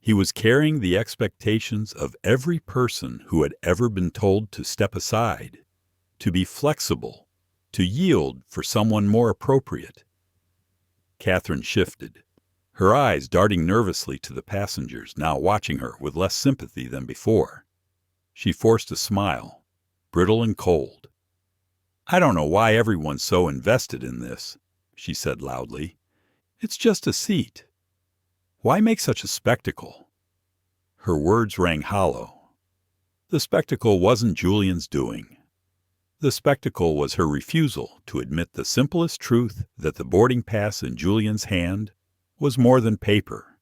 He was carrying the expectations of every person who had ever been told to step aside, to be flexible, to yield for someone more appropriate. Catherine shifted, her eyes darting nervously to the passengers now watching her with less sympathy than before. She forced a smile, brittle and cold. "I don't know why everyone's so invested in this," she said loudly. "It's just a seat. Why make such a spectacle?" Her words rang hollow. The spectacle wasn't Julian's doing. The spectacle was her refusal to admit the simplest truth that the boarding pass in Julian's hand was more than paper.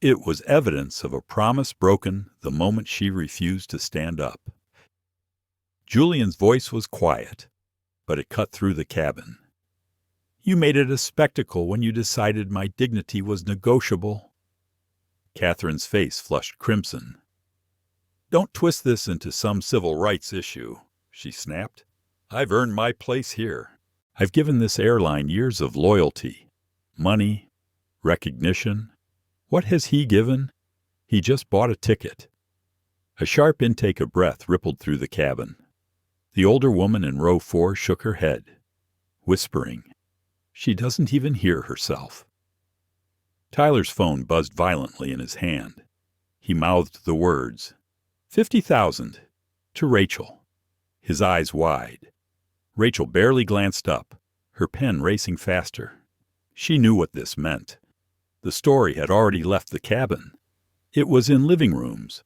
It was evidence of a promise broken the moment she refused to stand up. Julian's voice was quiet, but it cut through the cabin. "You made it a spectacle when you decided my dignity was negotiable." Catherine's face flushed crimson. "Don't twist this into some civil rights issue," she snapped. "I've earned my place here. I've given this airline years of loyalty, money, recognition. What has he given? He just bought a ticket." A sharp intake of breath rippled through the cabin. The older woman in row 4 shook her head, whispering, "She doesn't even hear herself." Tyler's phone buzzed violently in his hand. He mouthed the words, 50,000, to Rachel, his eyes wide. Rachel barely glanced up, her pen racing faster. She knew what this meant. The story had already left the cabin. It was in living rooms,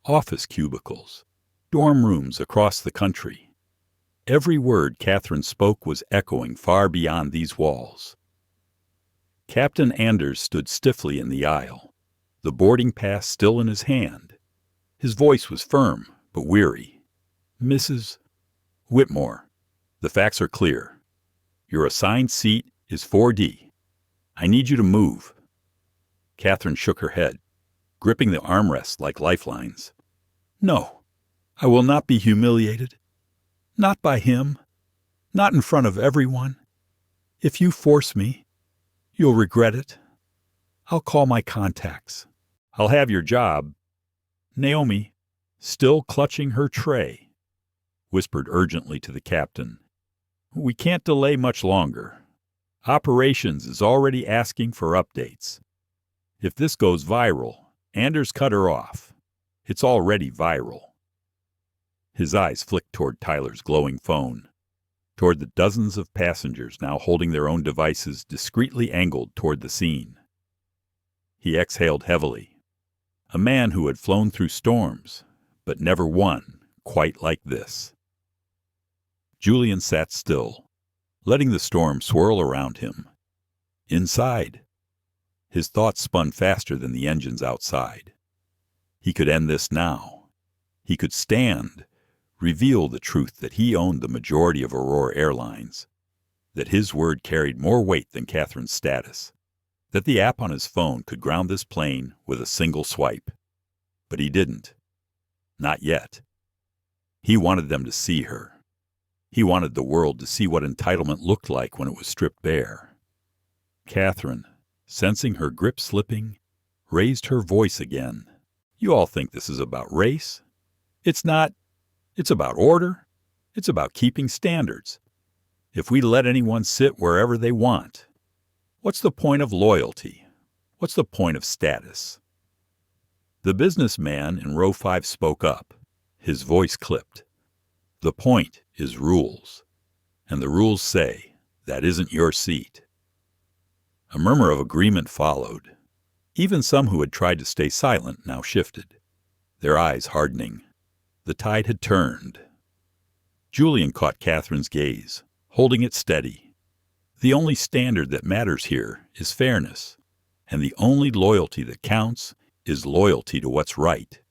office cubicles, dorm rooms across the country. Every word Catherine spoke was echoing far beyond these walls. Captain Anders stood stiffly in the aisle, the boarding pass still in his hand. His voice was firm, but weary. "Mrs. Whitmore, the facts are clear. Your assigned seat is 4D. I need you to move." Catherine shook her head, gripping the armrests like lifelines. "No, I will not be humiliated. Not by him. Not in front of everyone. If you force me, you'll regret it. I'll call my contacts. I'll have your job." Naomi, still clutching her tray, whispered urgently to the captain, "We can't delay much longer. Operations is already asking for updates. If this goes viral, Anders cut her off. It's already viral." His eyes flicked toward Tyler's glowing phone, toward the dozens of passengers now holding their own devices discreetly angled toward the scene. He exhaled heavily. A man who had flown through storms, but never one quite like this. Julian sat still, letting the storm swirl around him. Inside, his thoughts spun faster than the engines outside. He could end this now. He could stand, reveal the truth that he owned the majority of Aurora Airlines, that his word carried more weight than Catherine's status, that the app on his phone could ground this plane with a single swipe. But he didn't. Not yet. He wanted them to see her. He wanted the world to see what entitlement looked like when it was stripped bare. Catherine, sensing her grip slipping, raised her voice again. "You all think this is about race? It's not. It's about order. It's about keeping standards. If we let anyone sit wherever they want, what's the point of loyalty? What's the point of status?" The businessman in row 5 spoke up, his voice clipped. "The point is rules. And the rules say that isn't your seat." A murmur of agreement followed. Even some who had tried to stay silent now shifted, their eyes hardening. The tide had turned. Julian caught Catherine's gaze, holding it steady. The only standard that matters here is fairness, and the only loyalty that counts is loyalty to what's right.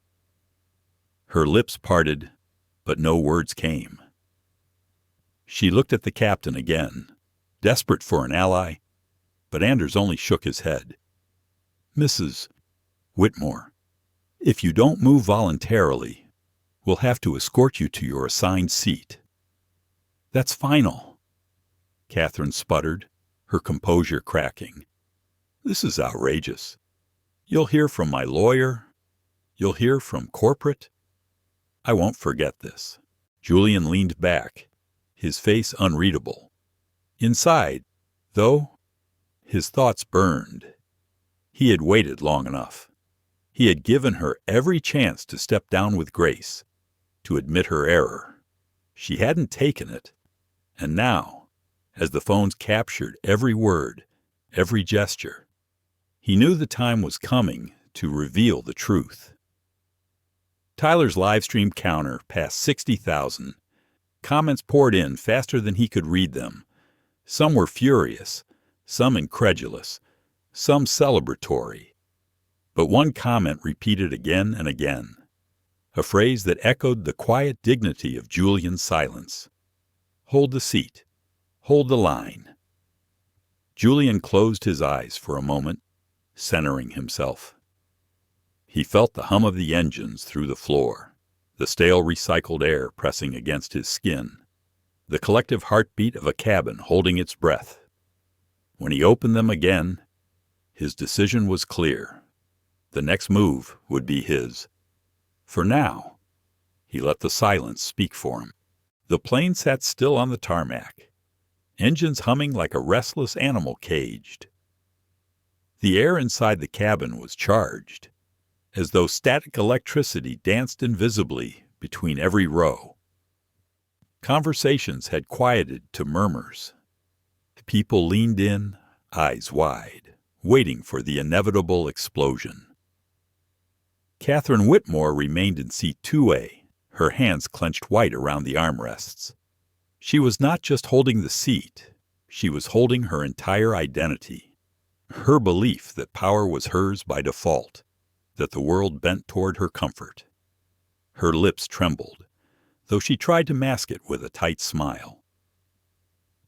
Her lips parted, but no words came. She looked at the captain again, desperate for an ally, but Anders only shook his head. "Mrs. Whitmore, if you don't move voluntarily, we'll have to escort you to your assigned seat." "That's final," Catherine sputtered, her composure cracking. "This is outrageous. You'll hear from my lawyer. You'll hear from corporate. I won't forget this." Julian leaned back, his face unreadable. Inside, though, his thoughts burned. He had waited long enough. He had given her every chance to step down with grace, to admit her error. She hadn't taken it. And now, as the phones captured every word, every gesture, he knew the time was coming to reveal the truth. Tyler's live stream counter passed 60,000. Comments poured in faster than he could read them. Some were furious, some incredulous, some celebratory. But one comment repeated again and again, a phrase that echoed the quiet dignity of Julian's silence. "Hold the seat. Hold the line." Julian closed his eyes for a moment, centering himself. He felt the hum of the engines through the floor, the stale recycled air pressing against his skin, the collective heartbeat of a cabin holding its breath. When he opened them again, his decision was clear. The next move would be his. For now, he let the silence speak for him. The plane sat still on the tarmac, engines humming like a restless animal caged. The air inside the cabin was charged, as though static electricity danced invisibly between every row. Conversations had quieted to murmurs. People leaned in, eyes wide, waiting for the inevitable explosion. Catherine Whitmore remained in seat 2A, her hands clenched white around the armrests. She was not just holding the seat, she was holding her entire identity. Her belief that power was hers by default, that the world bent toward her comfort. Her lips trembled, though she tried to mask it with a tight smile.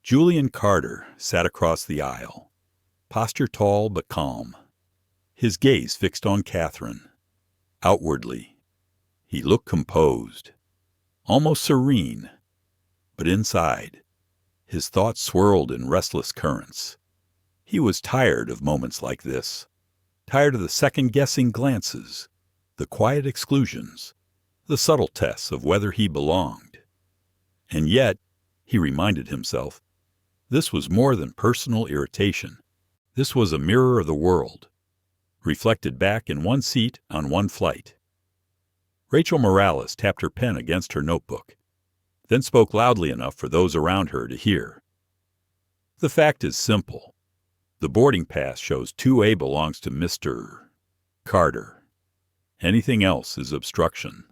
Julian Carter sat across the aisle, posture tall but calm, his gaze fixed on Catherine. Outwardly, he looked composed, almost serene, but inside, his thoughts swirled in restless currents. He was tired of moments like this, tired of the second-guessing glances, the quiet exclusions, the subtle tests of whether he belonged. And yet, he reminded himself, this was more than personal irritation. This was a mirror of the world, reflected back in one seat on one flight. Rachel Morales tapped her pen against her notebook, then spoke loudly enough for those around her to hear. The fact is simple. The boarding pass shows 2A belongs to Mr. Carter. Anything else is obstruction.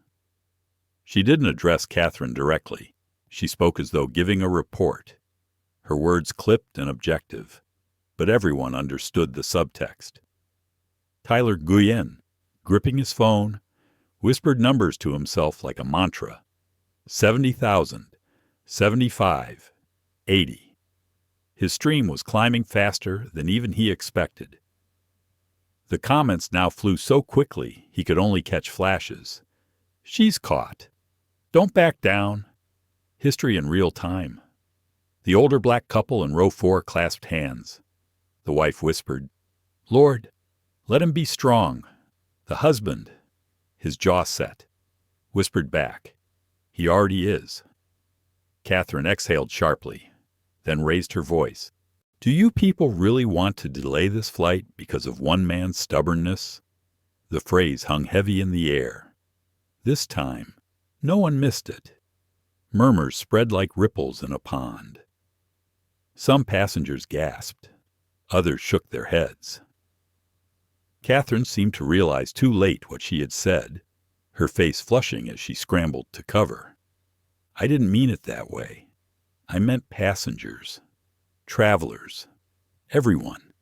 She didn't address Catherine directly. She spoke as though giving a report. Her words clipped and objective, but everyone understood the subtext. Tyler Guyen, gripping his phone, whispered numbers to himself like a mantra. 70,000, 75, 80. His stream was climbing faster than even he expected. The comments now flew so quickly he could only catch flashes. She's caught. Don't back down. History in real time. The older black couple in row 4 clasped hands. The wife whispered, Lord, let him be strong. The husband, his jaw set, whispered back, he already is. Catherine exhaled sharply, then raised her voice. Do you people really want to delay this flight because of one man's stubbornness? The phrase hung heavy in the air. This time, no one missed it. Murmurs spread like ripples in a pond. Some passengers gasped. Others shook their heads. Catherine seemed to realize too late what she had said, her face flushing as she scrambled to cover. I didn't mean it that way. I meant passengers, travelers, everyone.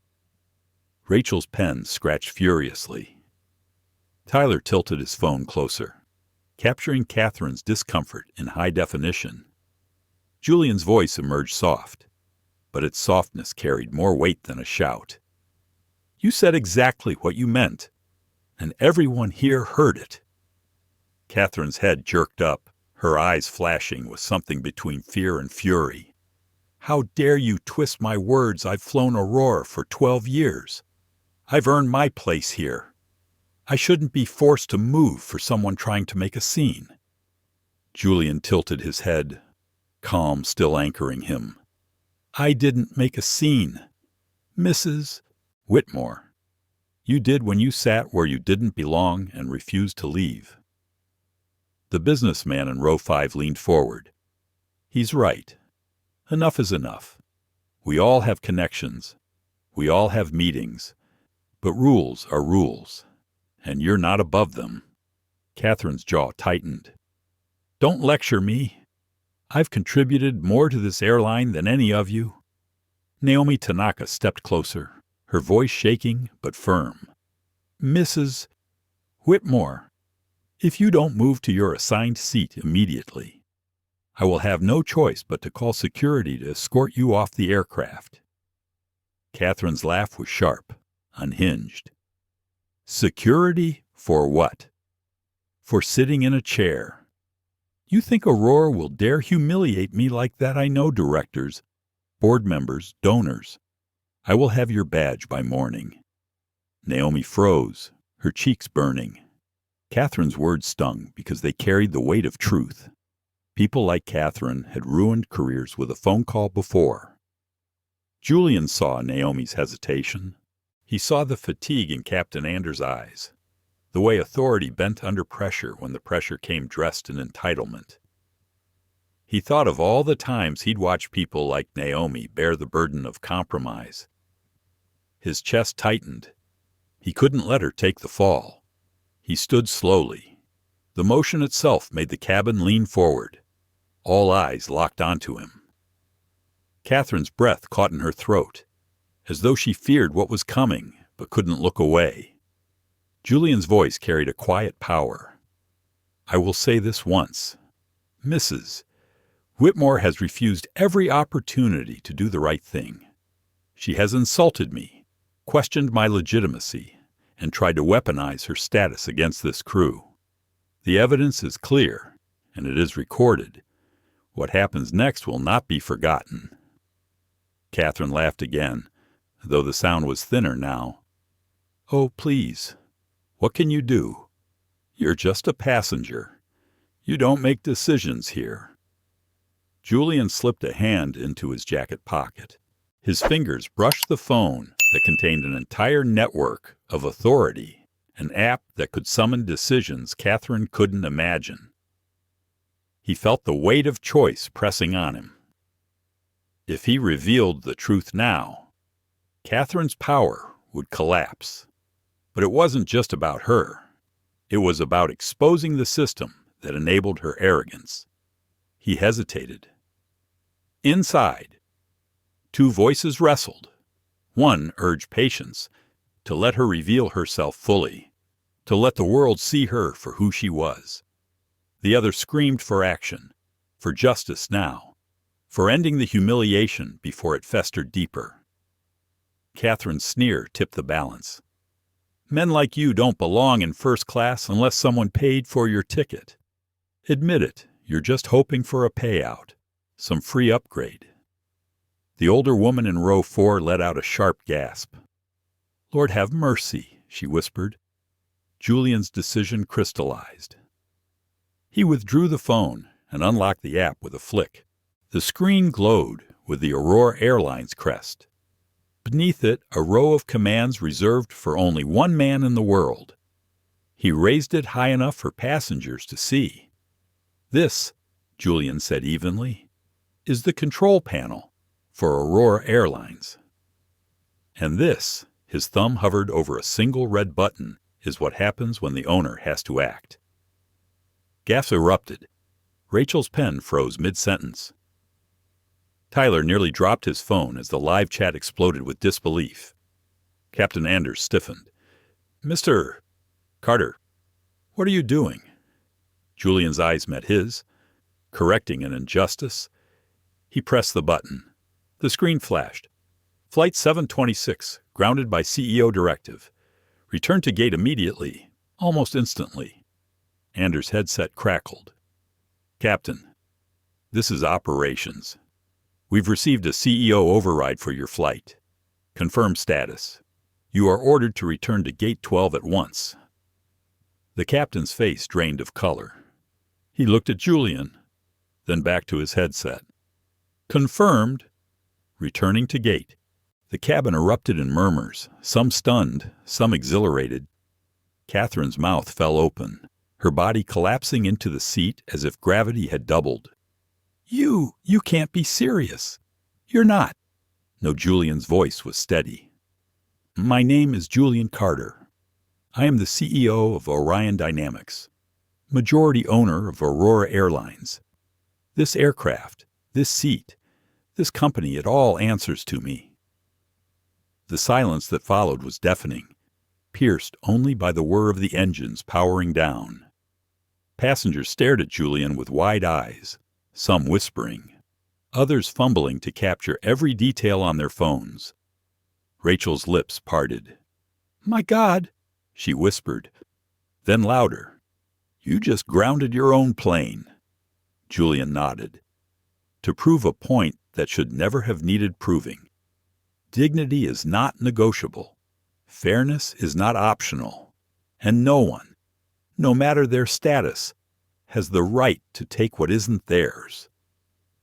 Rachel's pen scratched furiously. Tyler tilted his phone closer, capturing Catherine's discomfort in high definition. Julian's voice emerged soft, but its softness carried more weight than a shout. You said exactly what you meant, and everyone here heard it. Catherine's head jerked up, her eyes flashing with something between fear and fury. How dare you twist my words? I've flown Aurora for 12 years. I've earned my place here. I shouldn't be forced to move for someone trying to make a scene. Julian tilted his head, calm still anchoring him. I didn't make a scene. Mrs. Whitmore, you did when you sat where you didn't belong and refused to leave. The businessman in row 5 leaned forward. He's right. Enough is enough. We all have connections. We all have meetings. But rules are rules, and you're not above them. Catherine's jaw tightened. Don't lecture me. I've contributed more to this airline than any of you. Naomi Tanaka stepped closer, her voice shaking but firm. Mrs. Whitmore, if you don't move to your assigned seat immediately, I will have no choice but to call security to escort you off the aircraft. Catherine's laugh was sharp, unhinged. Security for what? For sitting in a chair. You think Aurora will dare humiliate me like that? I know, directors, board members, donors. I will have your badge by morning. Naomi froze, her cheeks burning. Catherine's words stung because they carried the weight of truth. People like Catherine had ruined careers with a phone call before. Julian saw Naomi's hesitation. He saw the fatigue in Captain Anders' eyes, the way authority bent under pressure when the pressure came dressed in entitlement. He thought of all the times he'd watched people like Naomi bear the burden of compromise. His chest tightened. He couldn't let her take the fall. He stood slowly. The motion itself made the cabin lean forward. All eyes locked onto him. Catherine's breath caught in her throat, as though she feared what was coming, but couldn't look away. Julian's voice carried a quiet power. "I will say this once. Mrs. Whitmore has refused every opportunity to do the right thing. She has insulted me, questioned my legitimacy, and tried to weaponize her status against this crew. The evidence is clear, and it is recorded. What happens next will not be forgotten." Catherine laughed again, though the sound was thinner now. "Oh, please. What can you do? You're just a passenger. You don't make decisions here." Julian slipped a hand into his jacket pocket. His fingers brushed the phone that contained an entire network of authority, an app that could summon decisions Catherine couldn't imagine. He felt the weight of choice pressing on him. If he revealed the truth now, Catherine's power would collapse. But it wasn't just about her. It was about exposing the system that enabled her arrogance. He hesitated. Inside, two voices wrestled. One urged patience, to let her reveal herself fully, to let the world see her for who she was. The other screamed for action, for justice now, for ending the humiliation before it festered deeper. Catherine's sneer tipped the balance. "Men like you don't belong in first class unless someone paid for your ticket. Admit it, you're just hoping for a payout, some free upgrade." The older woman in row 4 let out a sharp gasp. "Lord have mercy," she whispered. Julian's decision crystallized. He withdrew the phone and unlocked the app with a flick. The screen glowed with the Aurora Airlines crest. Beneath it, a row of commands reserved for only one man in the world. He raised it high enough for passengers to see. "This," Julian said evenly, "is the control panel for Aurora Airlines. And this," his thumb hovered over a single red button, "is what happens when the owner has to act." Gaffes erupted. Rachel's pen froze mid-sentence. Tyler nearly dropped his phone as the live chat exploded with disbelief. Captain Anders stiffened. "Mr. Carter, what are you doing?" Julian's eyes met his. Correcting an injustice, he pressed the button. The screen flashed. "Flight 726, grounded by CEO directive. Return to gate immediately, almost instantly." Anders' headset crackled. "Captain, this is operations. We've received a CEO override for your flight. Confirm status. You are ordered to return to gate 12 at once." The captain's face drained of color. He looked at Julian, then back to his headset. "Confirmed." Returning to gate. The cabin erupted in murmurs, some stunned, some exhilarated. Catherine's mouth fell open, her body collapsing into the seat as if gravity had doubled. You can't be serious. You're not." No, Julian's voice was steady. "My name is Julian Carter. I am the CEO of Orion Dynamics, majority owner of Aurora Airlines. This aircraft, this seat, this company, it all answers to me." The silence that followed was deafening, pierced only by the whir of the engines powering down. Passengers stared at Julian with wide eyes, some whispering, others fumbling to capture every detail on their phones. Rachel's lips parted. "My God," she whispered. Then louder, "You just grounded your own plane." Julian nodded. To prove a point that should never have needed proving. Dignity is not negotiable. Fairness is not optional. And no one, no matter their status, has the right to take what isn't theirs.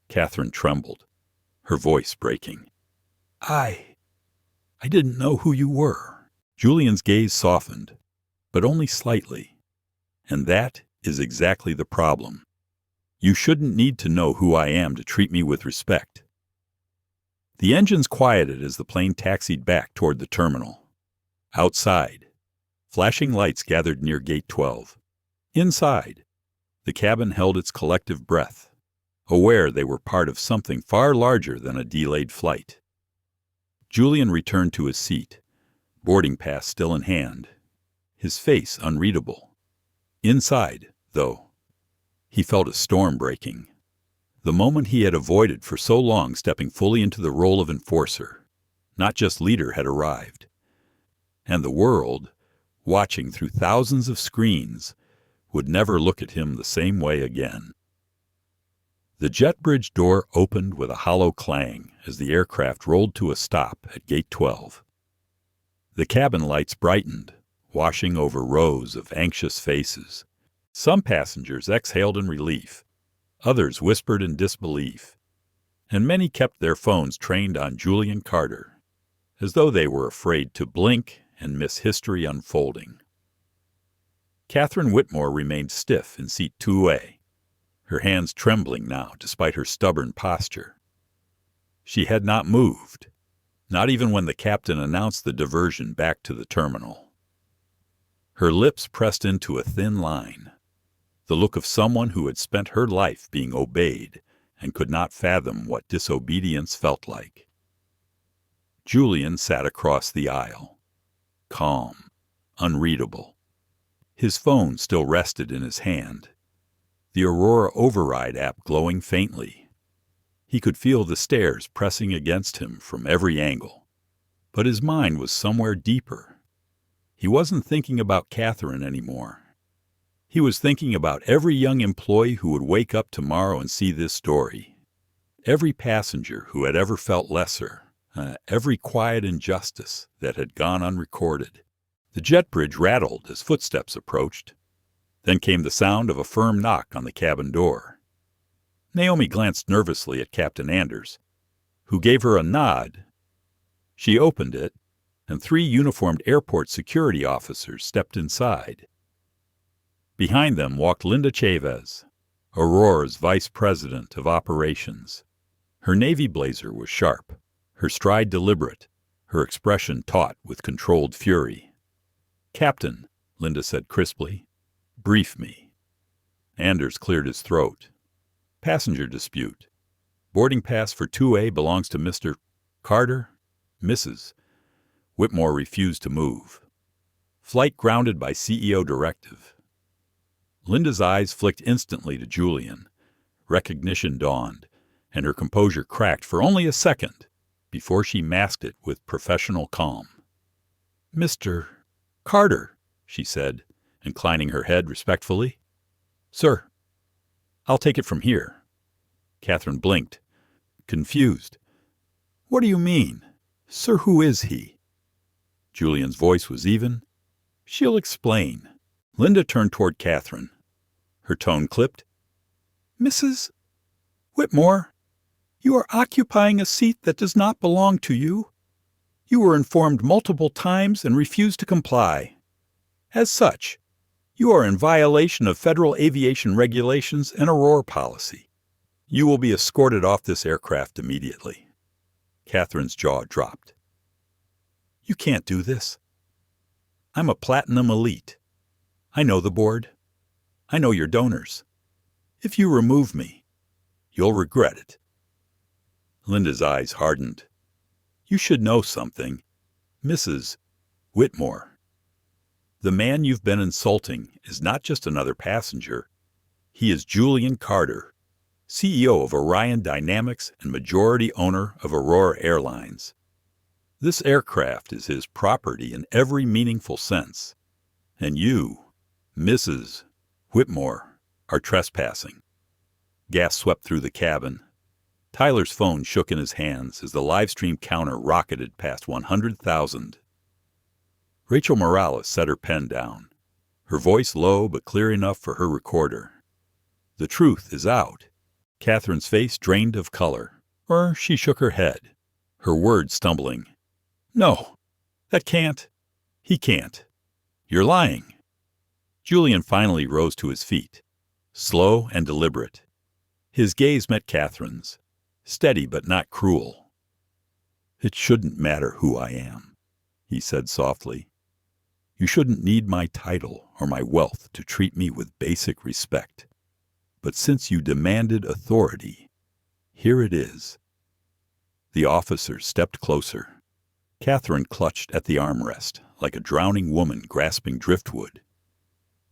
Catherine trembled, her voice breaking. I didn't know who you were." Julian's gaze softened, but only slightly. "And that is exactly the problem. You shouldn't need to know who I am to treat me with respect." The engines quieted as the plane taxied back toward the terminal. Outside, flashing lights gathered near gate 12. Inside, the cabin held its collective breath. aware they were part of something far larger than a delayed flight. Julian returned to his seat, boarding pass still in hand, his face unreadable. Inside, though, he felt a storm breaking. The moment he had avoided for so long stepping fully into the role of enforcer, not just leader, had arrived. And the world, watching through thousands of screens, would never look at him the same way again. The jet bridge door opened with a hollow clang as the aircraft rolled to a stop at Gate 12. The cabin lights brightened, washing over rows of anxious faces. Some passengers exhaled in relief, others whispered in disbelief, and many kept their phones trained on Julian Carter, as though they were afraid to blink and miss history unfolding. Catherine Whitmore remained stiff in seat 2A, her hands trembling now despite her stubborn posture. She had not moved, not even when the captain announced the diversion back to the terminal. Her lips pressed into a thin line, the look of someone who had spent her life being obeyed and could not fathom what disobedience felt like. Julian sat across the aisle, calm, unreadable. His phone still rested in his hand, the Aurora Override app glowing faintly. He could feel the stares pressing against him from every angle, but his mind was somewhere deeper. He wasn't thinking about Catherine anymore. He was thinking about every young employee who would wake up tomorrow and see this story, every passenger who had ever felt lesser, every quiet injustice that had gone unrecorded. The jet bridge rattled as footsteps approached. Then came the sound of a firm knock on the cabin door. Naomi glanced nervously at Captain Anders, who gave her a nod. She opened it, and 3 uniformed airport security officers stepped inside. Behind them walked Linda Chavez, Aurora's vice president of operations. Her navy blazer was sharp, her stride deliberate, her expression taut with controlled fury. "Captain," Linda said crisply, "brief me." Anders cleared his throat. "Passenger dispute. Boarding pass for 2A belongs to Mr. Carter, Mrs. Whitmore refused to move. Flight grounded by CEO directive." Linda's eyes flicked instantly to Julian. Recognition dawned, and her composure cracked for only a second before she masked it with professional calm. "Mr. Carter," she said, inclining her head respectfully. "Sir, I'll take it from here." Catherine blinked, confused. "What do you mean? Sir, who is he?" Julian's voice was even. "She'll explain." Linda turned toward Catherine. Her tone clipped. "Mrs. Whitmore, you are occupying a seat that does not belong to you. You were informed multiple times and refused to comply. As such, you are in violation of federal aviation regulations and Aurora policy. You will be escorted off this aircraft immediately." Catherine's jaw dropped. "You can't do this. I'm a platinum elite. I know the board. I know your donors. If you remove me, you'll regret it." Linda's eyes hardened. "You should know something, Mrs. Whitmore. The man you've been insulting is not just another passenger. He is Julian Carter, CEO of Orion Dynamics and majority owner of Aurora Airlines. This aircraft is his property in every meaningful sense. And you, Mrs. Whitmore, are trespassing." Gas swept through the cabin. Tyler's phone shook in his hands as the live stream counter rocketed past 100,000. Rachel Morales set her pen down, her voice low but clear enough for her recorder. "The truth is out." Catherine's face drained of color, or she shook her head, her words stumbling. "No, that can't. He can't. You're lying." Julian finally rose to his feet, slow and deliberate. His gaze met Catherine's, steady but not cruel. "It shouldn't matter who I am," he said softly. "You shouldn't need my title or my wealth to treat me with basic respect. But since you demanded authority, here it is." The officers stepped closer. Catherine clutched at the armrest like a drowning woman grasping driftwood.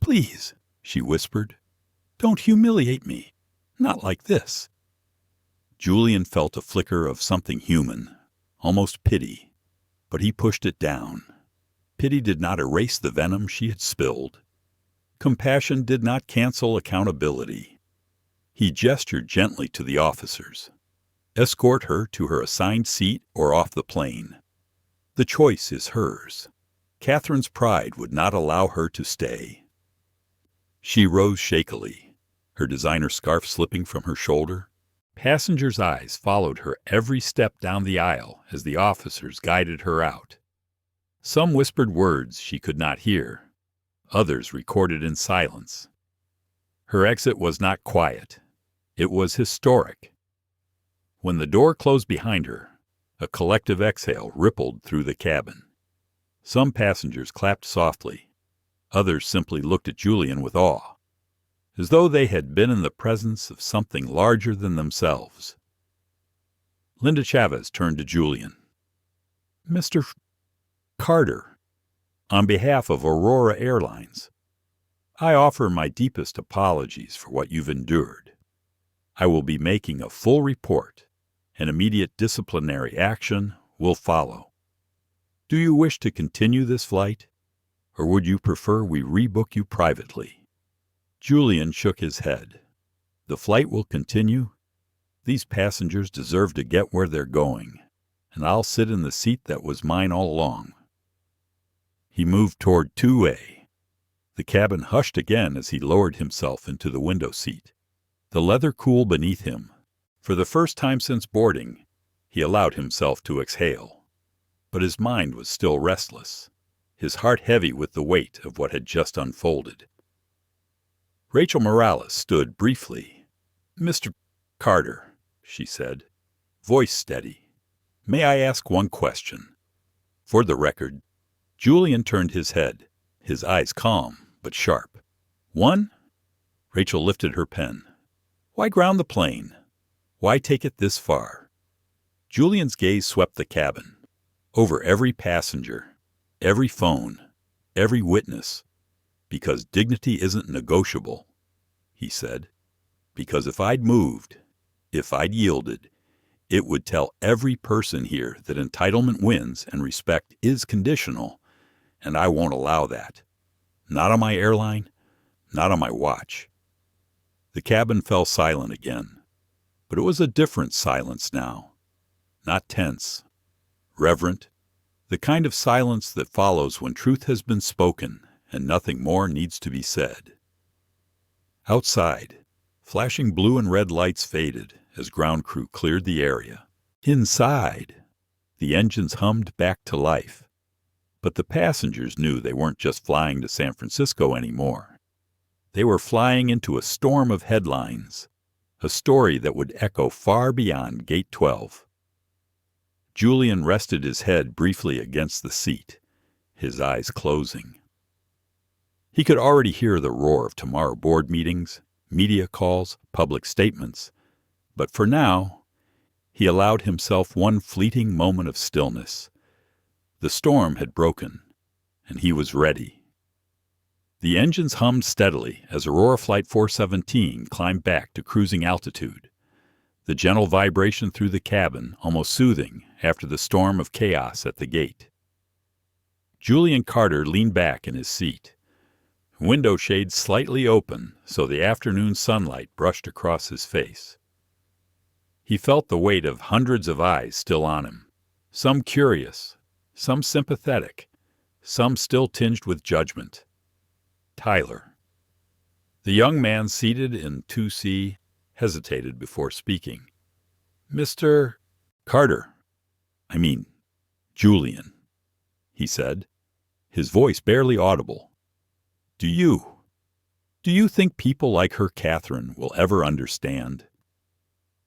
"Please," she whispered, "don't humiliate me. Not like this." Julian felt a flicker of something human, almost pity, but he pushed it down. Pity did not erase the venom she had spilled. Compassion did not cancel accountability. He gestured gently to the officers. "Escort her to her assigned seat or off the plane. The choice is hers. Catherine's pride would not allow her to stay." She rose shakily, her designer scarf slipping from her shoulder. Passengers' eyes followed her every step down the aisle as the officers guided her out. Some whispered words she could not hear. Others recorded in silence. Her exit was not quiet. It was historic. When the door closed behind her, a collective exhale rippled through the cabin. Some passengers clapped softly. Others simply looked at Julian with awe, as though they had been in the presence of something larger than themselves. Linda Chavez turned to Julian. "Mr. Carter, on behalf of Aurora Airlines, I offer my deepest apologies for what you've endured. I will be making a full report, and immediate disciplinary action will follow. Do you wish to continue this flight, or would you prefer we rebook you privately?" Julian shook his head. "The flight will continue. These passengers deserve to get where they're going, and I'll sit in the seat that was mine all along." He moved toward 2A. The cabin hushed again as he lowered himself into the window seat. The leather cooled beneath him. For the first time since boarding, he allowed himself to exhale. But his mind was still restless, his heart heavy with the weight of what had just unfolded. Rachel Morales stood briefly. "Mr. Carter," she said, voice steady, "may I ask one question?" For the record, Julian turned his head, his eyes calm but sharp. "One?" Rachel lifted her pen. "Why ground the plane? Why take it this far?" Julian's gaze swept the cabin, over every passenger, every phone, every witness. "Because dignity isn't negotiable," he said. "Because if I'd moved, if I'd yielded, it would tell every person here that entitlement wins and respect is conditional, and I won't allow that. Not on my airline, not on my watch." The cabin fell silent again, but it was a different silence now. Not tense, reverent, the kind of silence that follows when truth has been spoken and nothing more needs to be said. Outside, flashing blue and red lights faded as ground crew cleared the area. Inside, the engines hummed back to life. But the passengers knew they weren't just flying to San Francisco anymore. They were flying into a storm of headlines, a story that would echo far beyond Gate 12. Julian rested his head briefly against the seat, his eyes closing. He could already hear the roar of tomorrow board meetings, media calls, public statements, but for now, he allowed himself one fleeting moment of stillness. The storm had broken, and he was ready. The engines hummed steadily as Aurora Flight 417 climbed back to cruising altitude, the gentle vibration through the cabin almost soothing after the storm of chaos at the gate. Julian Carter leaned back in his seat, window shades slightly open so the afternoon sunlight brushed across his face. He felt the weight of hundreds of eyes still on him, some curious, some sympathetic, some still tinged with judgment. Tyler. The young man seated in 2C hesitated before speaking. "Mr. Carter. I mean, Julian," he said, his voice barely audible. Do you think people like her Catherine will ever understand?"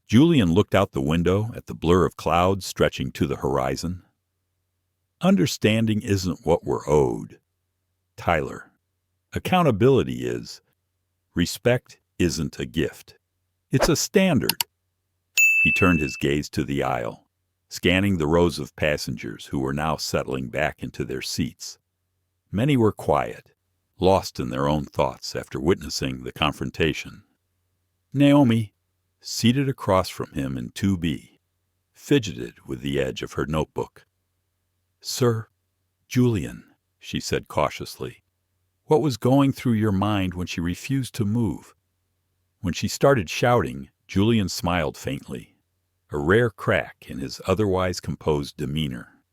Julian looked out the window at the blur of clouds stretching to the horizon. "Understanding isn't what we're owed, Tyler. Accountability is. Respect isn't a gift. It's a standard. He turned his gaze to the aisle, scanning the rows of passengers who were now settling back into their seats. Many were quiet, lost in their own thoughts after witnessing the confrontation. Naomi, seated across from him in 2B, fidgeted with the edge of her notebook. "Sir, Julian," she said cautiously, "what was going through your mind when she refused to move?" When she started shouting, Julian smiled faintly, a rare crack in his otherwise composed demeanor.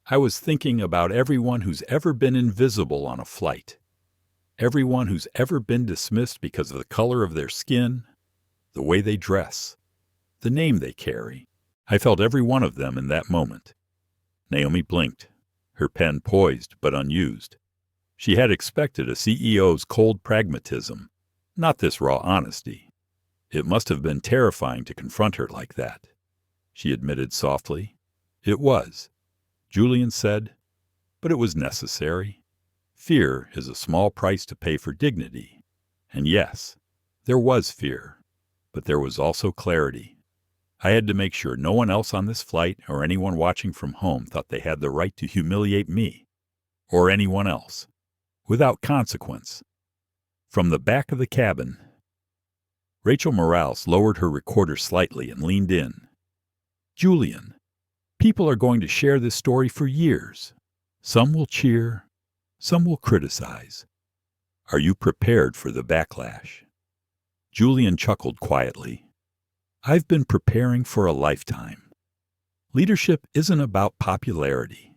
"I was thinking about everyone who's ever been invisible on a flight. Everyone who's ever been dismissed because of the color of their skin, the way they dress, the name they carry. I felt every one of them in that moment." Naomi blinked, her pen poised but unused. She had expected a CEO's cold pragmatism, not this raw honesty. It must have been terrifying to confront her like that. She admitted softly. "It was," Julian said, "but it was necessary. Fear is a small price to pay for dignity. And yes, there was fear, but there was also clarity. I had to make sure no one else on this flight or anyone watching from home thought they had the right to humiliate me, or anyone else, without consequence." From the back of the cabin, Rachel Morales lowered her recorder slightly and leaned in. "Julian, people are going to share this story for years. Some will cheer, some will criticize. Are you prepared for the backlash?" Julian chuckled quietly. "I've been preparing for a lifetime. Leadership isn't about popularity.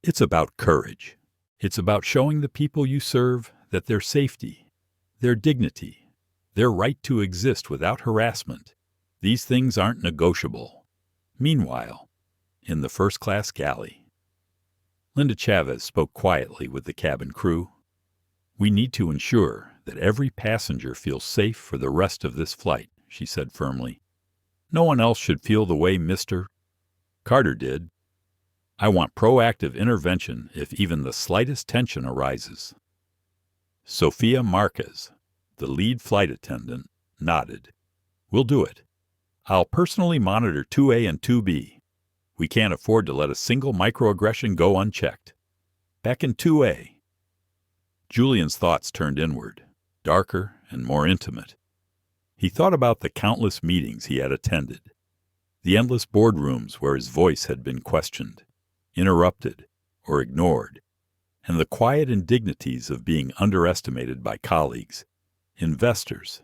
It's about courage. It's about showing the people you serve that their safety, their dignity, their right to exist without harassment, these things aren't negotiable." Meanwhile, in the first-class galley, Linda Chavez spoke quietly with the cabin crew. "We need to ensure that every passenger feels safe for the rest of this flight," she said firmly. "No one else should feel the way Mr. Carter did. I want proactive intervention if even the slightest tension arises." Sophia Marquez, the lead flight attendant, nodded. "We'll do it. I'll personally monitor 2A and 2B. We can't afford to let a single microaggression go unchecked. Back in 2A." Julian's thoughts turned inward, darker and more intimate. He thought about the countless meetings he had attended, the endless boardrooms where his voice had been questioned, interrupted, or ignored, and the quiet indignities of being underestimated by colleagues, investors,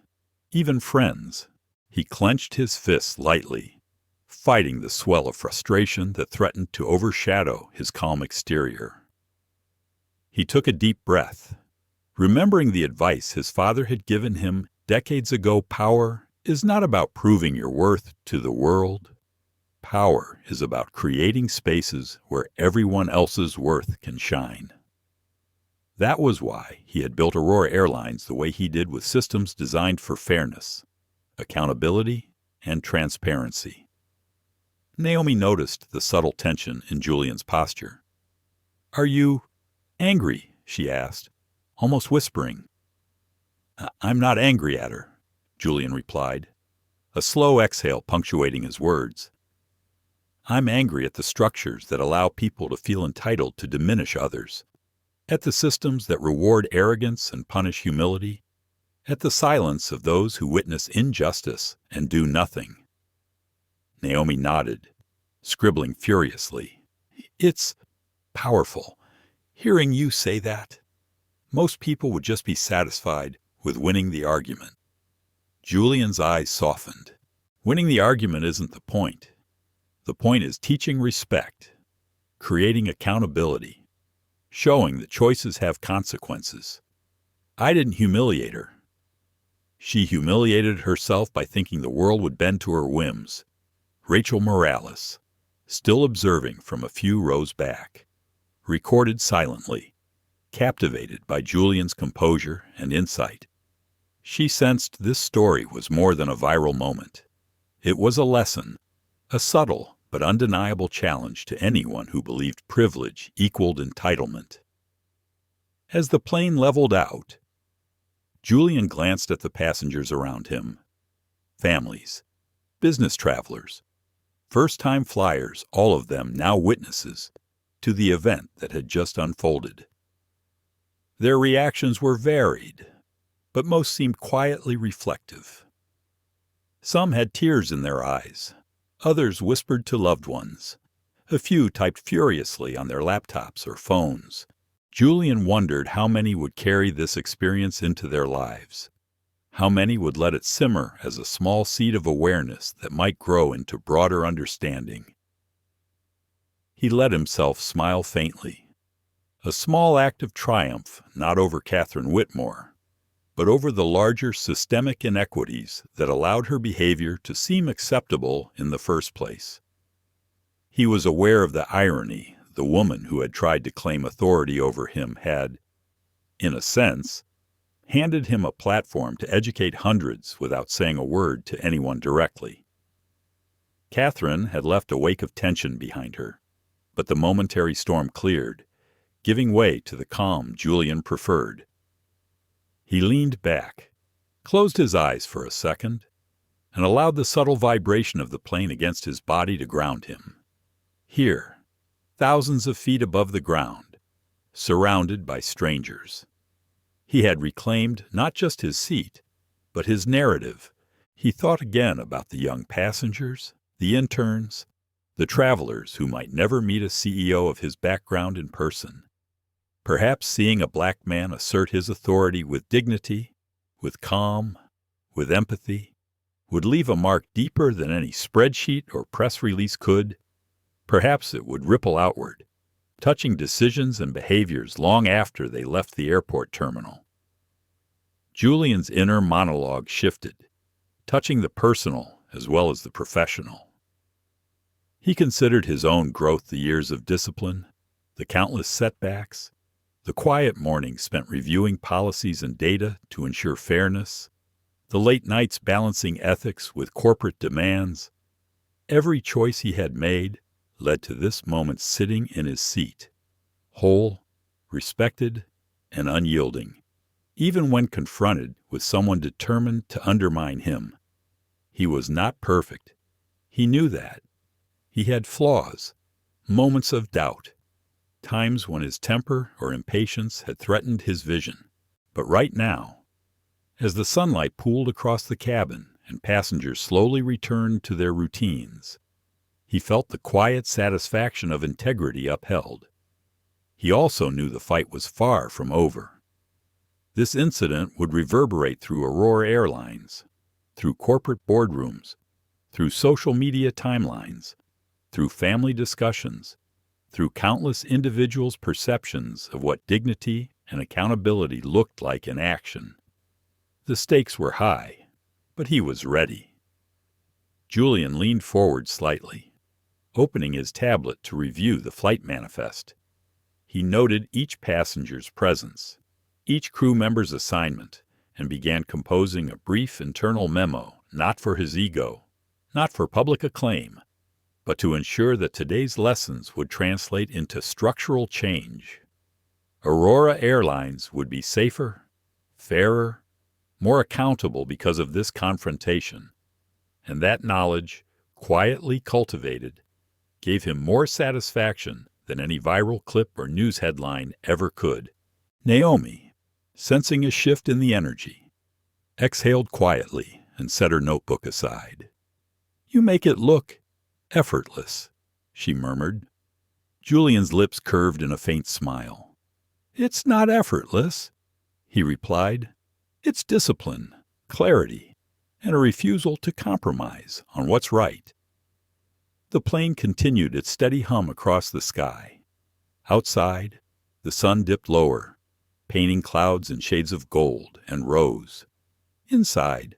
even friends. He clenched his fists lightly, fighting the swell of frustration that threatened to overshadow his calm exterior. He took a deep breath, remembering the advice his father had given him decades ago. Power is not about proving your worth to the world. Power is about creating spaces where everyone else's worth can shine. That was why he had built Aurora Airlines the way he did, with systems designed for fairness, accountability, and transparency. Naomi noticed the subtle tension in Julian's posture. "Are you angry?" she asked, almost whispering. "I'm not angry at her," Julian replied, a slow exhale punctuating his words. "I'm angry at the structures that allow people to feel entitled to diminish others, at the systems that reward arrogance and punish humility, at the silence of those who witness injustice and do nothing." Naomi nodded, scribbling furiously. "It's powerful, hearing you say that. Most people would just be satisfied with winning the argument." Julian's eyes softened. Winning the argument isn't the point. The point is teaching respect, creating accountability, showing that choices have consequences. I didn't humiliate her. She humiliated herself by thinking the world would bend to her whims. Rachel Morales, still observing from a few rows back, recorded silently, captivated by Julian's composure and insight. She sensed this story was more than a viral moment. It was a lesson, a subtle but undeniable challenge to anyone who believed privilege equaled entitlement. As the plane leveled out, Julian glanced at the passengers around him. Families, business travelers, first-time flyers, all of them now witnesses to the event that had just unfolded. Their reactions were varied, but most seemed quietly reflective. Some had tears in their eyes. Others whispered to loved ones. A few typed furiously on their laptops or phones. Julian wondered how many would carry this experience into their lives. How many would let it simmer as a small seed of awareness that might grow into broader understanding. He let himself smile faintly. A small act of triumph, not over Catherine Whitmore, but over the larger systemic inequities that allowed her behavior to seem acceptable in the first place. He was aware of the irony. The woman who had tried to claim authority over him had, in a sense, handed him a platform to educate hundreds without saying a word to anyone directly. Catherine had left a wake of tension behind her, but the momentary storm cleared, giving way to the calm Julian preferred. He leaned back, closed his eyes for a second, and allowed the subtle vibration of the plane against his body to ground him. Here, thousands of feet above the ground, surrounded by strangers. He had reclaimed not just his seat, but his narrative. He thought again about the young passengers, the interns, the travelers who might never meet a CEO of his background in person. Perhaps seeing a black man assert his authority with dignity, with calm, with empathy, would leave a mark deeper than any spreadsheet or press release could. Perhaps it would ripple outward, touching decisions and behaviors long after they left the airport terminal. Julian's inner monologue shifted, touching the personal as well as the professional. He considered his own growth, the years of discipline, the countless setbacks, the quiet mornings spent reviewing policies and data to ensure fairness, the late nights balancing ethics with corporate demands. Every choice he had made led to this moment sitting in his seat, whole, respected, and unyielding, even when confronted with someone determined to undermine him. He was not perfect. He knew that. He had flaws, moments of doubt, times when his temper or impatience had threatened his vision. But right now, as the sunlight pooled across the cabin and passengers slowly returned to their routines, he felt the quiet satisfaction of integrity upheld. He also knew the fight was far from over. This incident would reverberate through Aurora Airlines, through corporate boardrooms, through social media timelines, through family discussions, through countless individuals' perceptions of what dignity and accountability looked like in action. The stakes were high, but he was ready. Julian leaned forward slightly, opening his tablet to review the flight manifest. He noted each passenger's presence, each crew member's assignment, and began composing a brief internal memo, not for his ego, not for public acclaim, but to ensure that today's lessons would translate into structural change. Aurora Airlines would be safer, fairer, more accountable because of this confrontation, and that knowledge, quietly cultivated, gave him more satisfaction than any viral clip or news headline ever could. Naomi, sensing a shift in the energy, exhaled quietly and set her notebook aside. "You make it look effortless," she murmured. Julian's lips curved in a faint smile. "It's not effortless," he replied. "It's discipline, clarity, and a refusal to compromise on what's right." The plane continued its steady hum across the sky. Outside, the sun dipped lower, painting clouds in shades of gold and rose. Inside,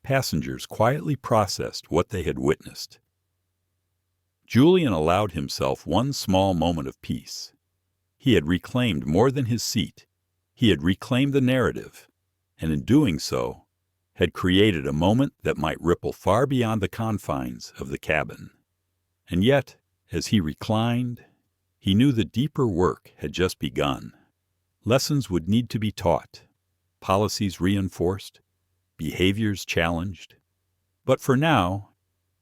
passengers quietly processed what they had witnessed. Julian allowed himself one small moment of peace. He had reclaimed more than his seat. He had reclaimed the narrative, and in doing so, had created a moment that might ripple far beyond the confines of the cabin. And yet, as he reclined, he knew the deeper work had just begun. Lessons would need to be taught, policies reinforced, behaviors challenged. But for now,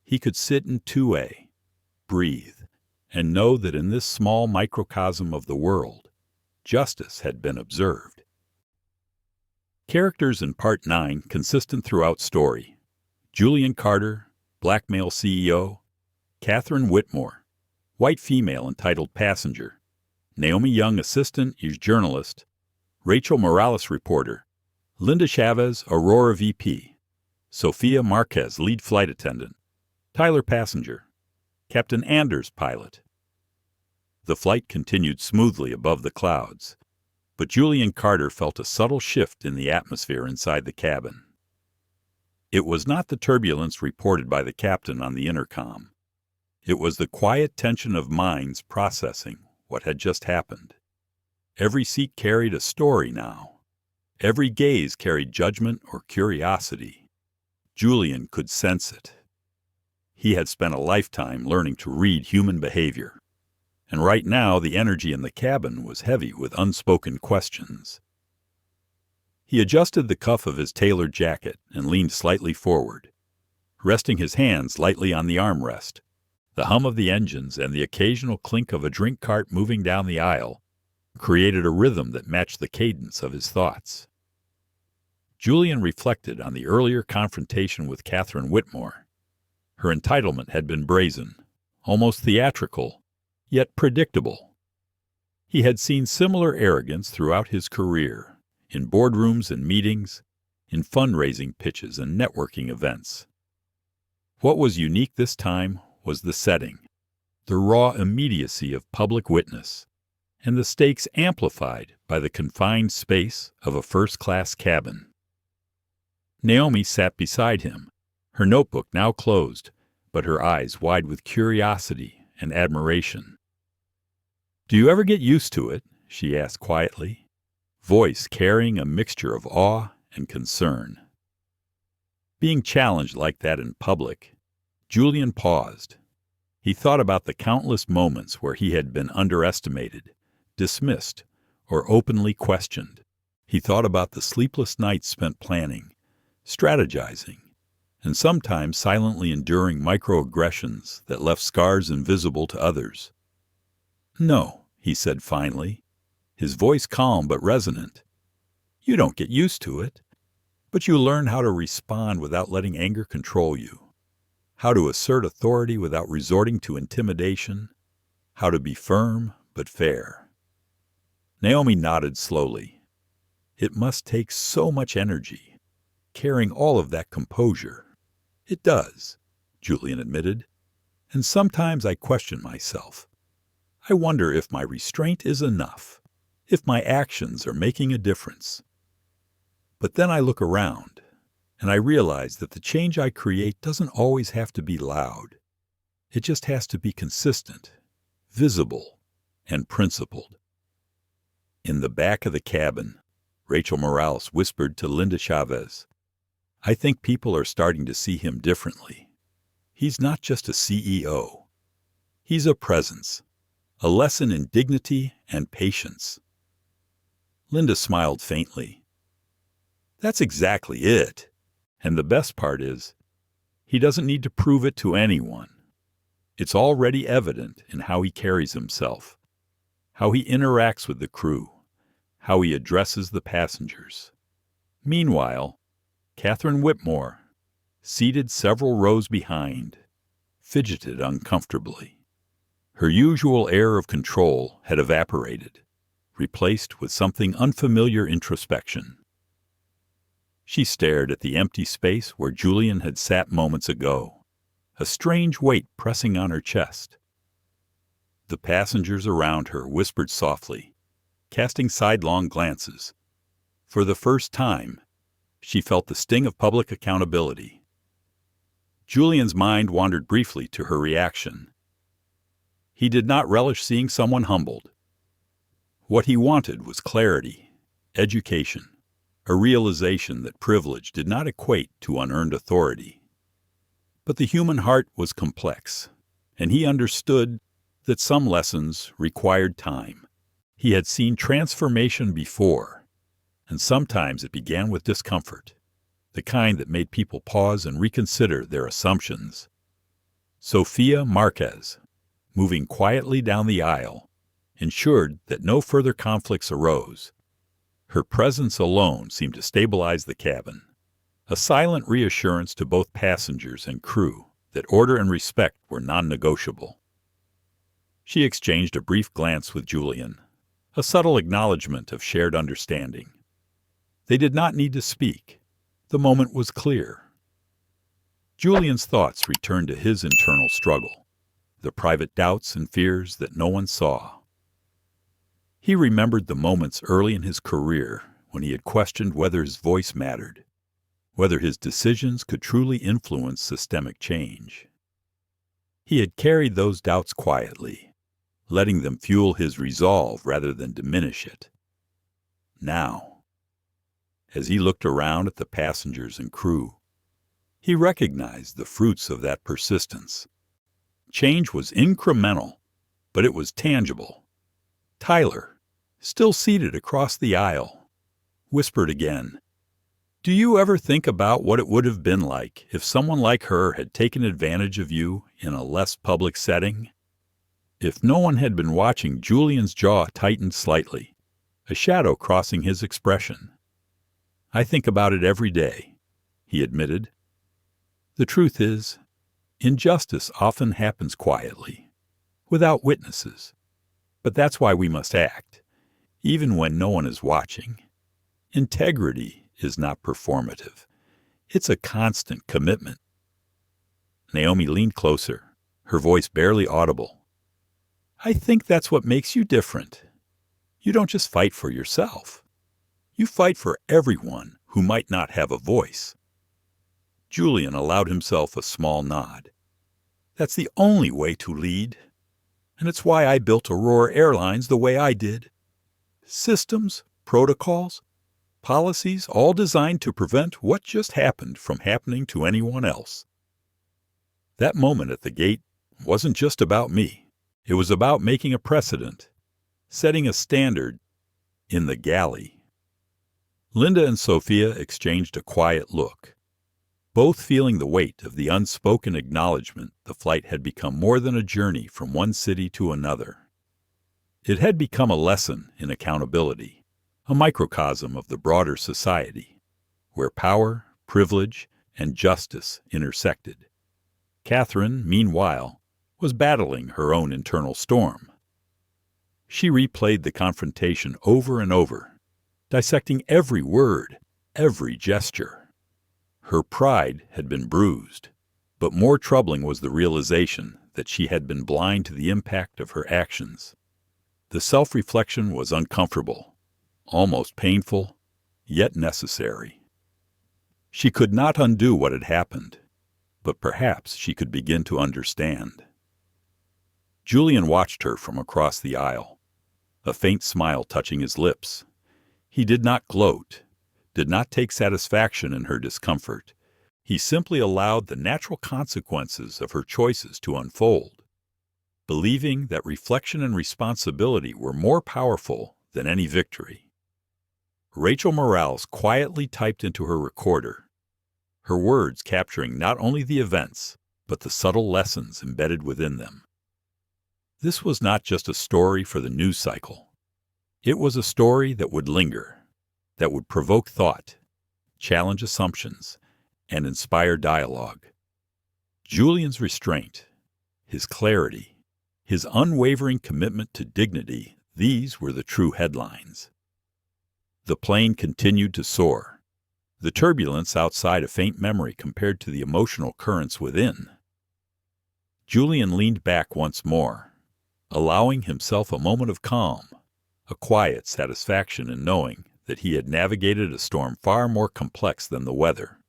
he could sit in 2A, breathe, and know that in this small microcosm of the world, justice had been observed. Characters in Part 9 consistent throughout story. Julian Carter, black male CEO. Catherine Whitmore, white female entitled passenger. Naomi Young, assistant is journalist. Rachel Morales, reporter. Linda Chavez, Aurora VP. Sophia Marquez, lead flight attendant. Tyler, passenger. Captain Anders, pilot. The flight continued smoothly above the clouds, but Julian Carter felt a subtle shift in the atmosphere inside the cabin. It was not the turbulence reported by the captain on the intercom. It was the quiet tension of minds processing what had just happened. Every seat carried a story now. Every gaze carried judgment or curiosity. Julian could sense it. He had spent a lifetime learning to read human behavior, and right now the energy in the cabin was heavy with unspoken questions. He adjusted the cuff of his tailored jacket and leaned slightly forward, resting his hands lightly on the armrest. The hum of the engines and the occasional clink of a drink cart moving down the aisle created a rhythm that matched the cadence of his thoughts. Julian reflected on the earlier confrontation with Catherine Whitmore. Her entitlement had been brazen, almost theatrical, yet predictable. He had seen similar arrogance throughout his career, in boardrooms and meetings, in fundraising pitches and networking events. What was unique this time was the setting, the raw immediacy of public witness, and the stakes amplified by the confined space of a first-class cabin. Naomi sat beside him, her notebook now closed, but her eyes wide with curiosity and admiration. "Do you ever get used to it?" she asked quietly, voice carrying a mixture of awe and concern. Being challenged like that in public, Julian paused. He thought about the countless moments where he had been underestimated, dismissed, or openly questioned. He thought about the sleepless nights spent planning, strategizing, and sometimes silently enduring microaggressions that left scars invisible to others. "No," he said finally, his voice calm but resonant. "You don't get used to it, but you learn how to respond without letting anger control you, how to assert authority without resorting to intimidation, how to be firm but fair." Naomi nodded slowly. "It must take so much energy, carrying all of that composure." "It does," Julian admitted, "and sometimes I question myself. I wonder if my restraint is enough, if my actions are making a difference. But then I look around, and I realize that the change I create doesn't always have to be loud. It just has to be consistent, visible, and principled." In the back of the cabin, Rachel Morales whispered to Linda Chavez, "I think people are starting to see him differently. He's not just a CEO. He's a presence, a lesson in dignity and patience." Linda smiled faintly. "That's exactly it. And the best part is, he doesn't need to prove it to anyone. It's already evident in how he carries himself, how he interacts with the crew, how he addresses the passengers." Meanwhile, Catherine Whitmore, seated several rows behind, fidgeted uncomfortably. Her usual air of control had evaporated, replaced with something unfamiliar introspection. She stared at the empty space where Julian had sat moments ago, a strange weight pressing on her chest. The passengers around her whispered softly, casting sidelong glances. For the first time, she felt the sting of public accountability. Julian's mind wandered briefly to her reaction. He did not relish seeing someone humbled. What he wanted was clarity, education, a realization that privilege did not equate to unearned authority. But the human heart was complex, and he understood that some lessons required time. He had seen transformation before, And sometimes it began with discomfort, the kind that made people pause and reconsider their assumptions. Sofia Marquez, moving quietly down the aisle, ensured that no further conflicts arose. Her presence alone seemed to stabilize the cabin, a silent reassurance to both passengers and crew that order and respect were non-negotiable. She exchanged a brief glance with Julian, a subtle acknowledgement of shared understanding. They did not need to speak. The moment was clear. Julian's thoughts returned to his internal struggle, the private doubts and fears that no one saw. He remembered the moments early in his career when he had questioned whether his voice mattered, whether his decisions could truly influence systemic change. He had carried those doubts quietly, letting them fuel his resolve rather than diminish it. Now, as he looked around at the passengers and crew, he recognized the fruits of that persistence. Change was incremental, but it was tangible. Tyler, still seated across the aisle, whispered again, "Do you ever think about what it would have been like if someone like her had taken advantage of you in a less public setting?" If no one had been watching, Julian's jaw tightened slightly, a shadow crossing his expression. "I think about it every day," he admitted. "The truth is, injustice often happens quietly, without witnesses. But that's why we must act, even when no one is watching. Integrity is not performative. It's a constant commitment." Naomi leaned closer, her voice barely audible. "I think that's what makes you different. You don't just fight for yourself. You fight for everyone who might not have a voice." Julian allowed himself a small nod. "That's the only way to lead. And it's why I built Aurora Airlines the way I did. Systems, protocols, policies, all designed to prevent what just happened from happening to anyone else." That moment at the gate wasn't just about me. It was about making a precedent, setting a standard in the galley. Linda and Sophia exchanged a quiet look, both feeling the weight of the unspoken acknowledgement the flight had become more than a journey from one city to another. It had become a lesson in accountability, a microcosm of the broader society, where power, privilege, and justice intersected. Catherine, meanwhile, was battling her own internal storm. She replayed the confrontation over and over, dissecting every word, every gesture. Her pride had been bruised, but more troubling was the realization that she had been blind to the impact of her actions. The self-reflection was uncomfortable, almost painful, yet necessary. She could not undo what had happened, but perhaps she could begin to understand. Julian watched her from across the aisle, a faint smile touching his lips. He did not gloat, did not take satisfaction in her discomfort. He simply allowed the natural consequences of her choices to unfold, believing that reflection and responsibility were more powerful than any victory. Rachel Morales quietly typed into her recorder, her words capturing not only the events, but the subtle lessons embedded within them. This was not just a story for the news cycle. It was a story that would linger, that would provoke thought, challenge assumptions, and inspire dialogue. Julian's restraint, his clarity, his unwavering commitment to dignity, these were the true headlines. The plane continued to soar, the turbulence outside a faint memory compared to the emotional currents within. Julian leaned back once more, allowing himself a moment of calm, a quiet satisfaction in knowing that he had navigated a storm far more complex than the weather.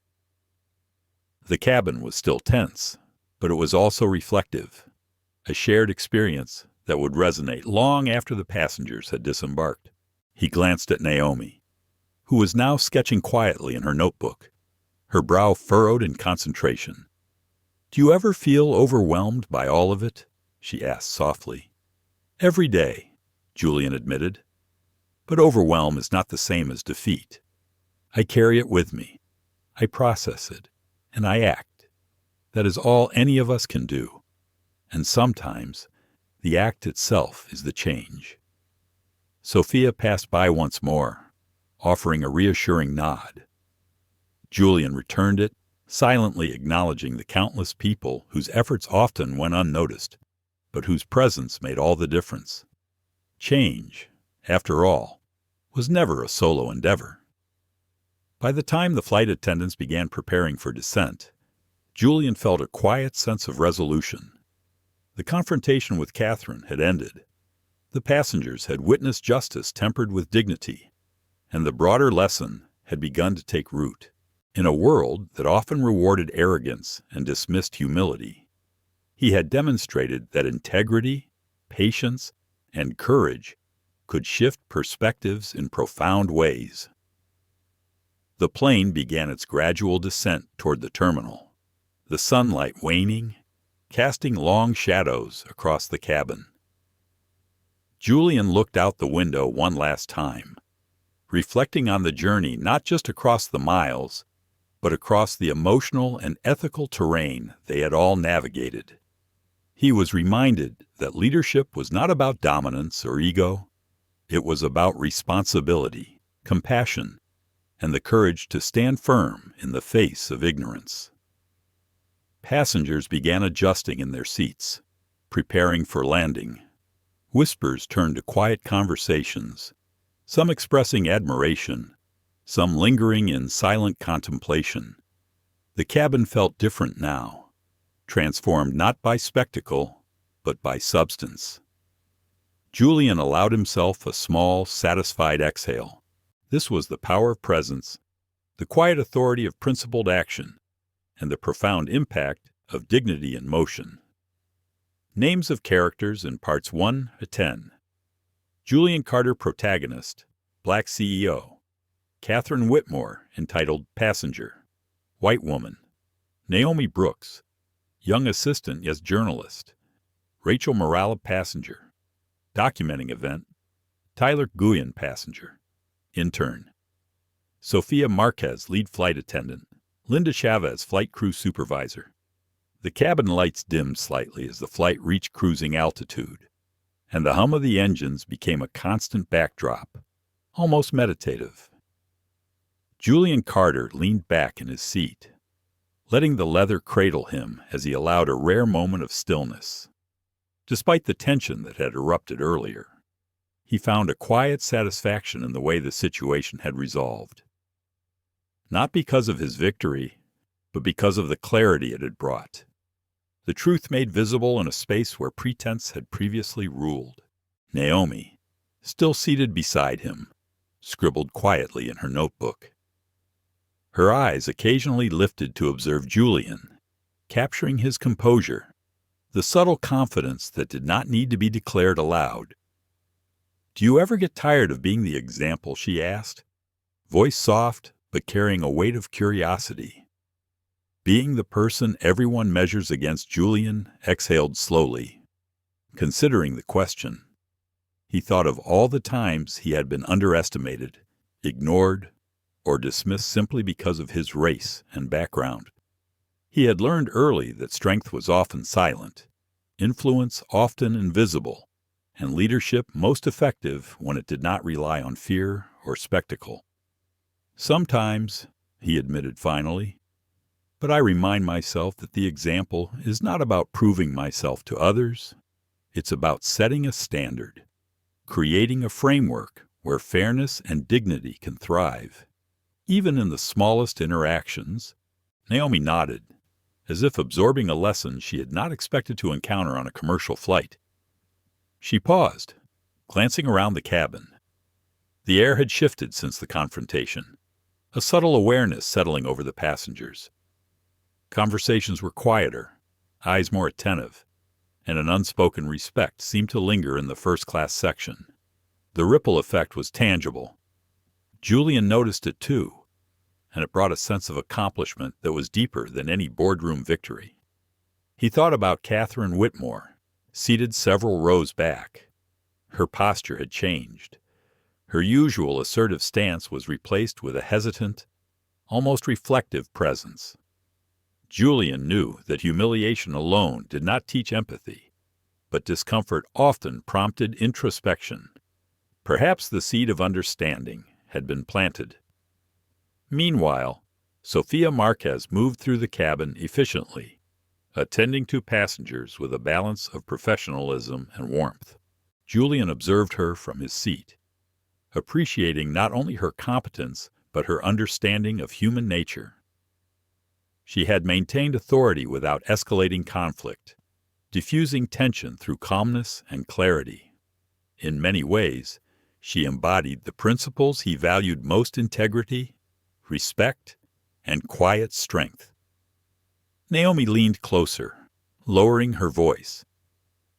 The cabin was still tense, but it was also reflective, a shared experience that would resonate long after the passengers had disembarked. He glanced at Naomi, who was now sketching quietly in her notebook, her brow furrowed in concentration. "Do you ever feel overwhelmed by all of it?" she asked softly. "Every day," Julian admitted. But overwhelm is not the same as defeat. I carry it with me. I process it, and I act. That is all any of us can do. And sometimes, the act itself is the change. Sophia passed by once more, offering a reassuring nod. Julian returned it, silently acknowledging the countless people whose efforts often went unnoticed, but whose presence made all the difference. Change, after all, was never a solo endeavor. By the time the flight attendants began preparing for descent, Julian felt a quiet sense of resolution. The confrontation with Catherine had ended. The passengers had witnessed justice tempered with dignity, and the broader lesson had begun to take root. In a world that often rewarded arrogance and dismissed humility, he had demonstrated that integrity, patience, and courage could shift perspectives in profound ways. The plane began its gradual descent toward the terminal, the sunlight waning, casting long shadows across the cabin. Julian looked out the window one last time, reflecting on the journey not just across the miles, but across the emotional and ethical terrain they had all navigated. He was reminded that leadership was not about dominance or ego. It was about responsibility, compassion, and the courage to stand firm in the face of ignorance. Passengers began adjusting in their seats, preparing for landing. Whispers turned to quiet conversations, some expressing admiration, some lingering in silent contemplation. The cabin felt different now, transformed not by spectacle, but by substance. Julian allowed himself a small, satisfied exhale. This was the power of presence, the quiet authority of principled action, and the profound impact of dignity in motion. Names of characters in parts 1 to 10. Julian Carter, protagonist, Black CEO. Catherine Whitmore, entitled Passenger. White woman. Naomi Brooks, young assistant yet journalist. Rachel Morale, passenger. Documenting event. Tyler Guyen, passenger. Intern. Sophia Marquez, lead flight attendant. Linda Chavez, flight crew supervisor. The cabin lights dimmed slightly as the flight reached cruising altitude, and the hum of the engines became a constant backdrop, almost meditative. Julian Carter leaned back in his seat, letting the leather cradle him as he allowed a rare moment of stillness. Despite the tension that had erupted earlier, he found a quiet satisfaction in the way the situation had resolved. Not because of his victory, but because of the clarity it had brought. The truth made visible in a space where pretense had previously ruled. Naomi, still seated beside him, scribbled quietly in her notebook. Her eyes occasionally lifted to observe Julian, capturing his composure, the subtle confidence that did not need to be declared aloud. "Do you ever get tired of being the example?" she asked, voice soft but carrying a weight of curiosity. Being the person everyone measures against, Julian exhaled slowly, considering the question. He thought of all the times he had been underestimated, ignored, or dismissed simply because of his race and background. He had learned early that strength was often silent, influence often invisible, and leadership most effective when it did not rely on fear or spectacle. "Sometimes," he admitted finally, "but I remind myself that the example is not about proving myself to others. It's about setting a standard, creating a framework where fairness and dignity can thrive. Even in the smallest interactions." Naomi nodded, as if absorbing a lesson she had not expected to encounter on a commercial flight. She paused, glancing around the cabin. The air had shifted since the confrontation, a subtle awareness settling over the passengers. Conversations were quieter, eyes more attentive, and an unspoken respect seemed to linger in the first-class section. The ripple effect was tangible. Julian noticed it too, and it brought a sense of accomplishment that was deeper than any boardroom victory. He thought about Catherine Whitmore, seated several rows back. Her posture had changed. Her usual assertive stance was replaced with a hesitant, almost reflective presence. Julian knew that humiliation alone did not teach empathy, but discomfort often prompted introspection. Perhaps the seed of understanding had been planted. Meanwhile, Sofia Marquez moved through the cabin efficiently, attending to passengers with a balance of professionalism and warmth. Julian observed her from his seat, appreciating not only her competence but her understanding of human nature. She had maintained authority without escalating conflict, diffusing tension through calmness and clarity. In many ways, she embodied the principles he valued most: integrity, respect, and quiet strength. Naomi leaned closer, lowering her voice.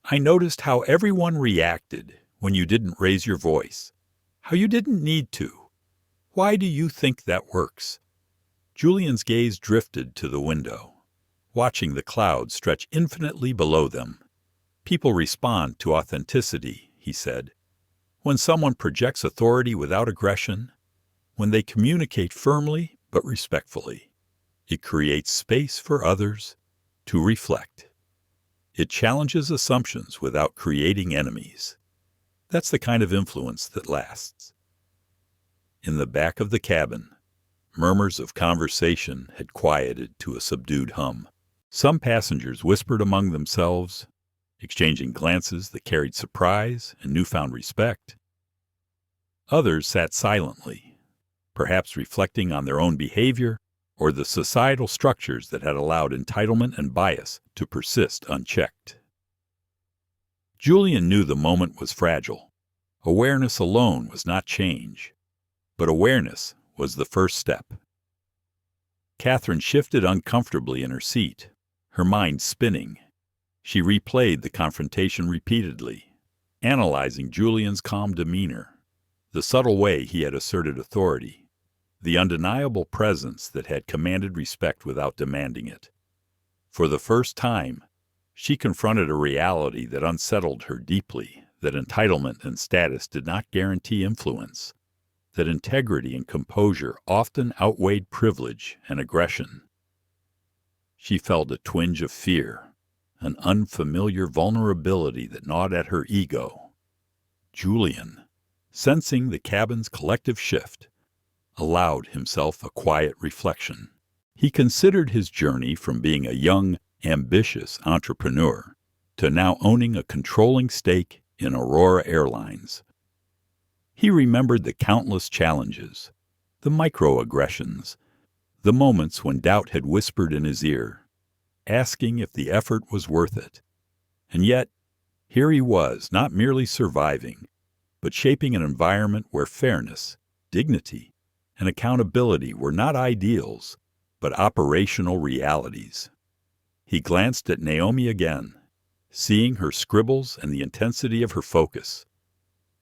"I noticed how everyone reacted when you didn't raise your voice, how you didn't need to. Why do you think that works?" Julian's gaze drifted to the window, watching the clouds stretch infinitely below them. "People respond to authenticity," he said. "When someone projects authority without aggression, when they communicate firmly but respectfully, it creates space for others to reflect. It challenges assumptions without creating enemies. That's the kind of influence that lasts." In the back of the cabin, murmurs of conversation had quieted to a subdued hum. Some passengers whispered among themselves, exchanging glances that carried surprise and newfound respect. Others sat silently, perhaps reflecting on their own behavior or the societal structures that had allowed entitlement and bias to persist unchecked. Julian knew the moment was fragile. Awareness alone was not change, but awareness was the first step. Catherine shifted uncomfortably in her seat, her mind spinning. She replayed the confrontation repeatedly, analyzing Julian's calm demeanor, the subtle way he had asserted authority, the undeniable presence that had commanded respect without demanding it. For the first time, she confronted a reality that unsettled her deeply, that entitlement and status did not guarantee influence, that integrity and composure often outweighed privilege and aggression. She felt a twinge of fear, an unfamiliar vulnerability that gnawed at her ego. Julian, sensing the cabin's collective shift, allowed himself a quiet reflection. He considered his journey from being a young, ambitious entrepreneur to now owning a controlling stake in Aurora Airlines. He remembered the countless challenges, the microaggressions, the moments when doubt had whispered in his ear, asking if the effort was worth it. And yet, here he was, not merely surviving, but shaping an environment where fairness, dignity, and accountability were not ideals, but operational realities. He glanced at Naomi again, seeing her scribbles and the intensity of her focus.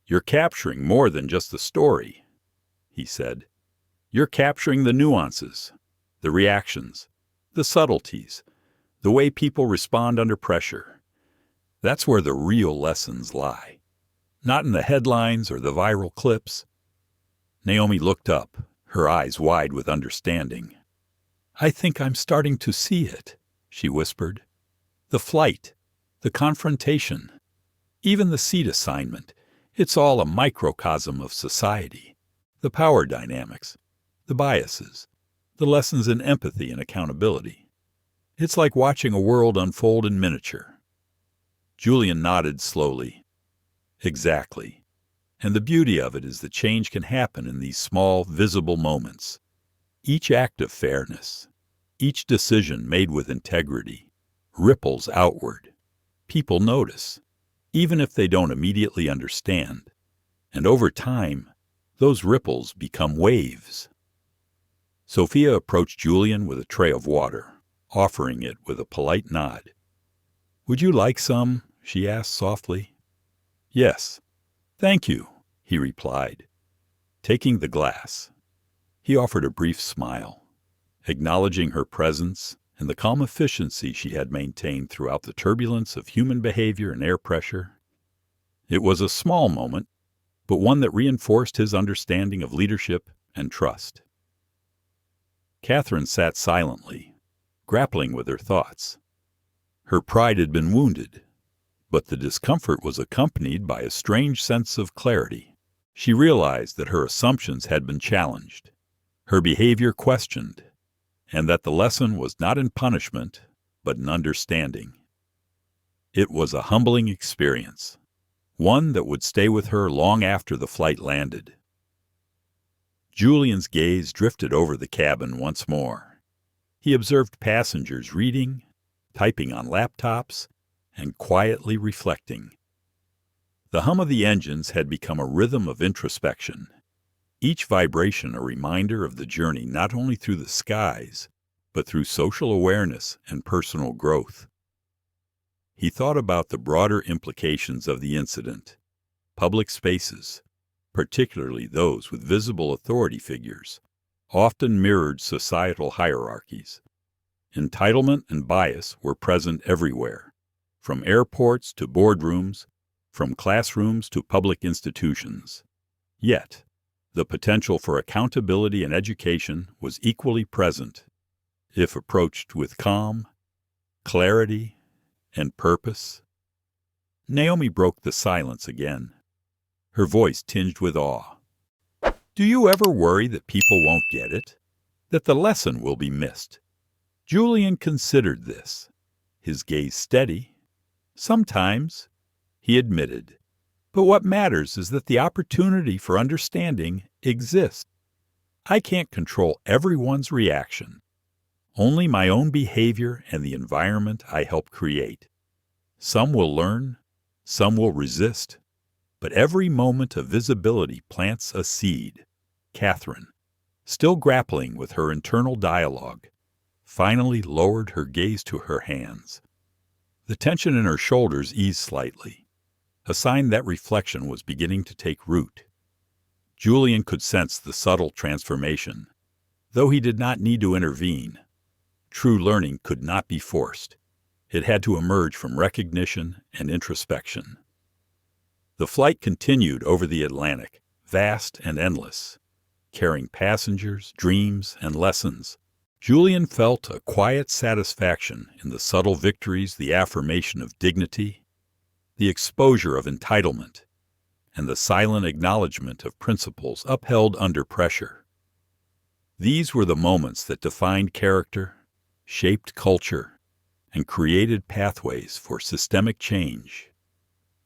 "You're capturing more than just the story," he said. "You're capturing the nuances, the reactions, the subtleties, the way people respond under pressure. That's where the real lessons lie, not in the headlines or the viral clips." Naomi looked up, her eyes wide with understanding. "I think I'm starting to see it," she whispered. "The flight, the confrontation, even the seat assignment, it's all a microcosm of society. The power dynamics, the biases, the lessons in empathy and accountability. It's like watching a world unfold in miniature." Julian nodded slowly. "Exactly. And the beauty of it is that change can happen in these small, visible moments. Each act of fairness, each decision made with integrity, ripples outward. People notice, even if they don't immediately understand. And over time, those ripples become waves." Sophia approached Julian with a tray of water, offering it with a polite nod. "Would you like some?" she asked softly. "Yes. Thank you," he replied, taking the glass. He offered a brief smile, acknowledging her presence and the calm efficiency she had maintained throughout the turbulence of human behavior and air pressure. It was a small moment, but one that reinforced his understanding of leadership and trust. Catherine sat silently, grappling with her thoughts. Her pride had been wounded, but the discomfort was accompanied by a strange sense of clarity. She realized that her assumptions had been challenged, her behavior questioned, and that the lesson was not in punishment, but in understanding. It was a humbling experience, one that would stay with her long after the flight landed. Julian's gaze drifted over the cabin once more. He observed passengers reading, typing on laptops, and quietly reflecting. The hum of the engines had become a rhythm of introspection, each vibration a reminder of the journey not only through the skies, but through social awareness and personal growth. He thought about the broader implications of the incident. Public spaces, particularly those with visible authority figures, often mirrored societal hierarchies. Entitlement and bias were present everywhere, from airports to boardrooms, from classrooms to public institutions. Yet, the potential for accountability and education was equally present, if approached with calm, clarity, and purpose. Naomi broke the silence again, her voice tinged with awe. Do you ever worry that people won't get it? That the lesson will be missed? Julian considered this, his gaze steady. Sometimes, he admitted, but what matters is that the opportunity for understanding exists. I can't control everyone's reaction, only my own behavior and the environment I help create. Some will learn, some will resist, but every moment of visibility plants a seed. Catherine, still grappling with her internal dialogue, finally lowered her gaze to her hands. The tension in her shoulders eased slightly, a sign that reflection was beginning to take root. Julian could sense the subtle transformation. Though he did not need to intervene, true learning could not be forced. It had to emerge from recognition and introspection. The flight continued over the Atlantic, vast and endless, carrying passengers, dreams, and lessons. Julian felt a quiet satisfaction in the subtle victories, the affirmation of dignity, the exposure of entitlement, and the silent acknowledgement of principles upheld under pressure. These were the moments that defined character, shaped culture, and created pathways for systemic change.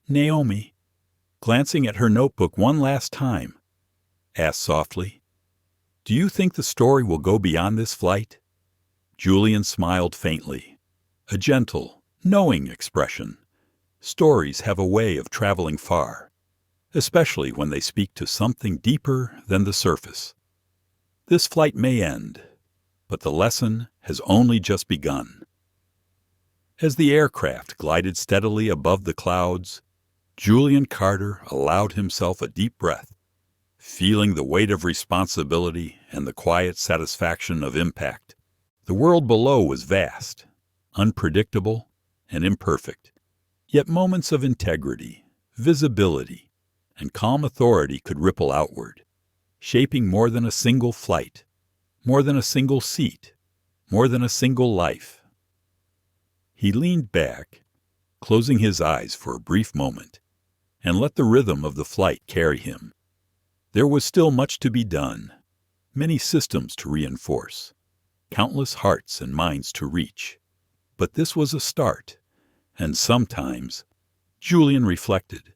Naomi, glancing at her notebook one last time, asked softly, "Do you think the story will go beyond this flight?" Julian smiled faintly, a gentle, knowing expression. Stories have a way of traveling far, especially when they speak to something deeper than the surface. This flight may end, but the lesson has only just begun. As the aircraft glided steadily above the clouds, Julian Carter allowed himself a deep breath, feeling the weight of responsibility and the quiet satisfaction of impact. The world below was vast, unpredictable, and imperfect, yet moments of integrity, visibility, and calm authority could ripple outward, shaping more than a single flight, more than a single seat, more than a single life. He leaned back, closing his eyes for a brief moment, and let the rhythm of the flight carry him. There was still much to be done, many systems to reinforce, countless hearts and minds to reach. But this was a start, and sometimes, Julian reflected,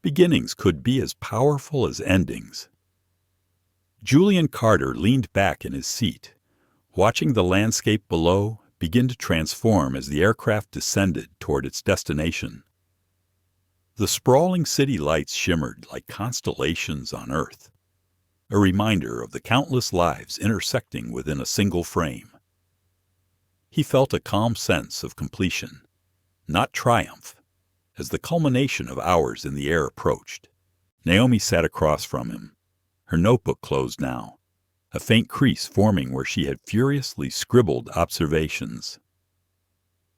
beginnings could be as powerful as endings. Julian Carter leaned back in his seat, watching the landscape below begin to transform as the aircraft descended toward its destination. The sprawling city lights shimmered like constellations on Earth, a reminder of the countless lives intersecting within a single frame. He felt a calm sense of completion, not triumph, as the culmination of hours in the air approached. Naomi sat across from him, her notebook closed now, a faint crease forming where she had furiously scribbled observations.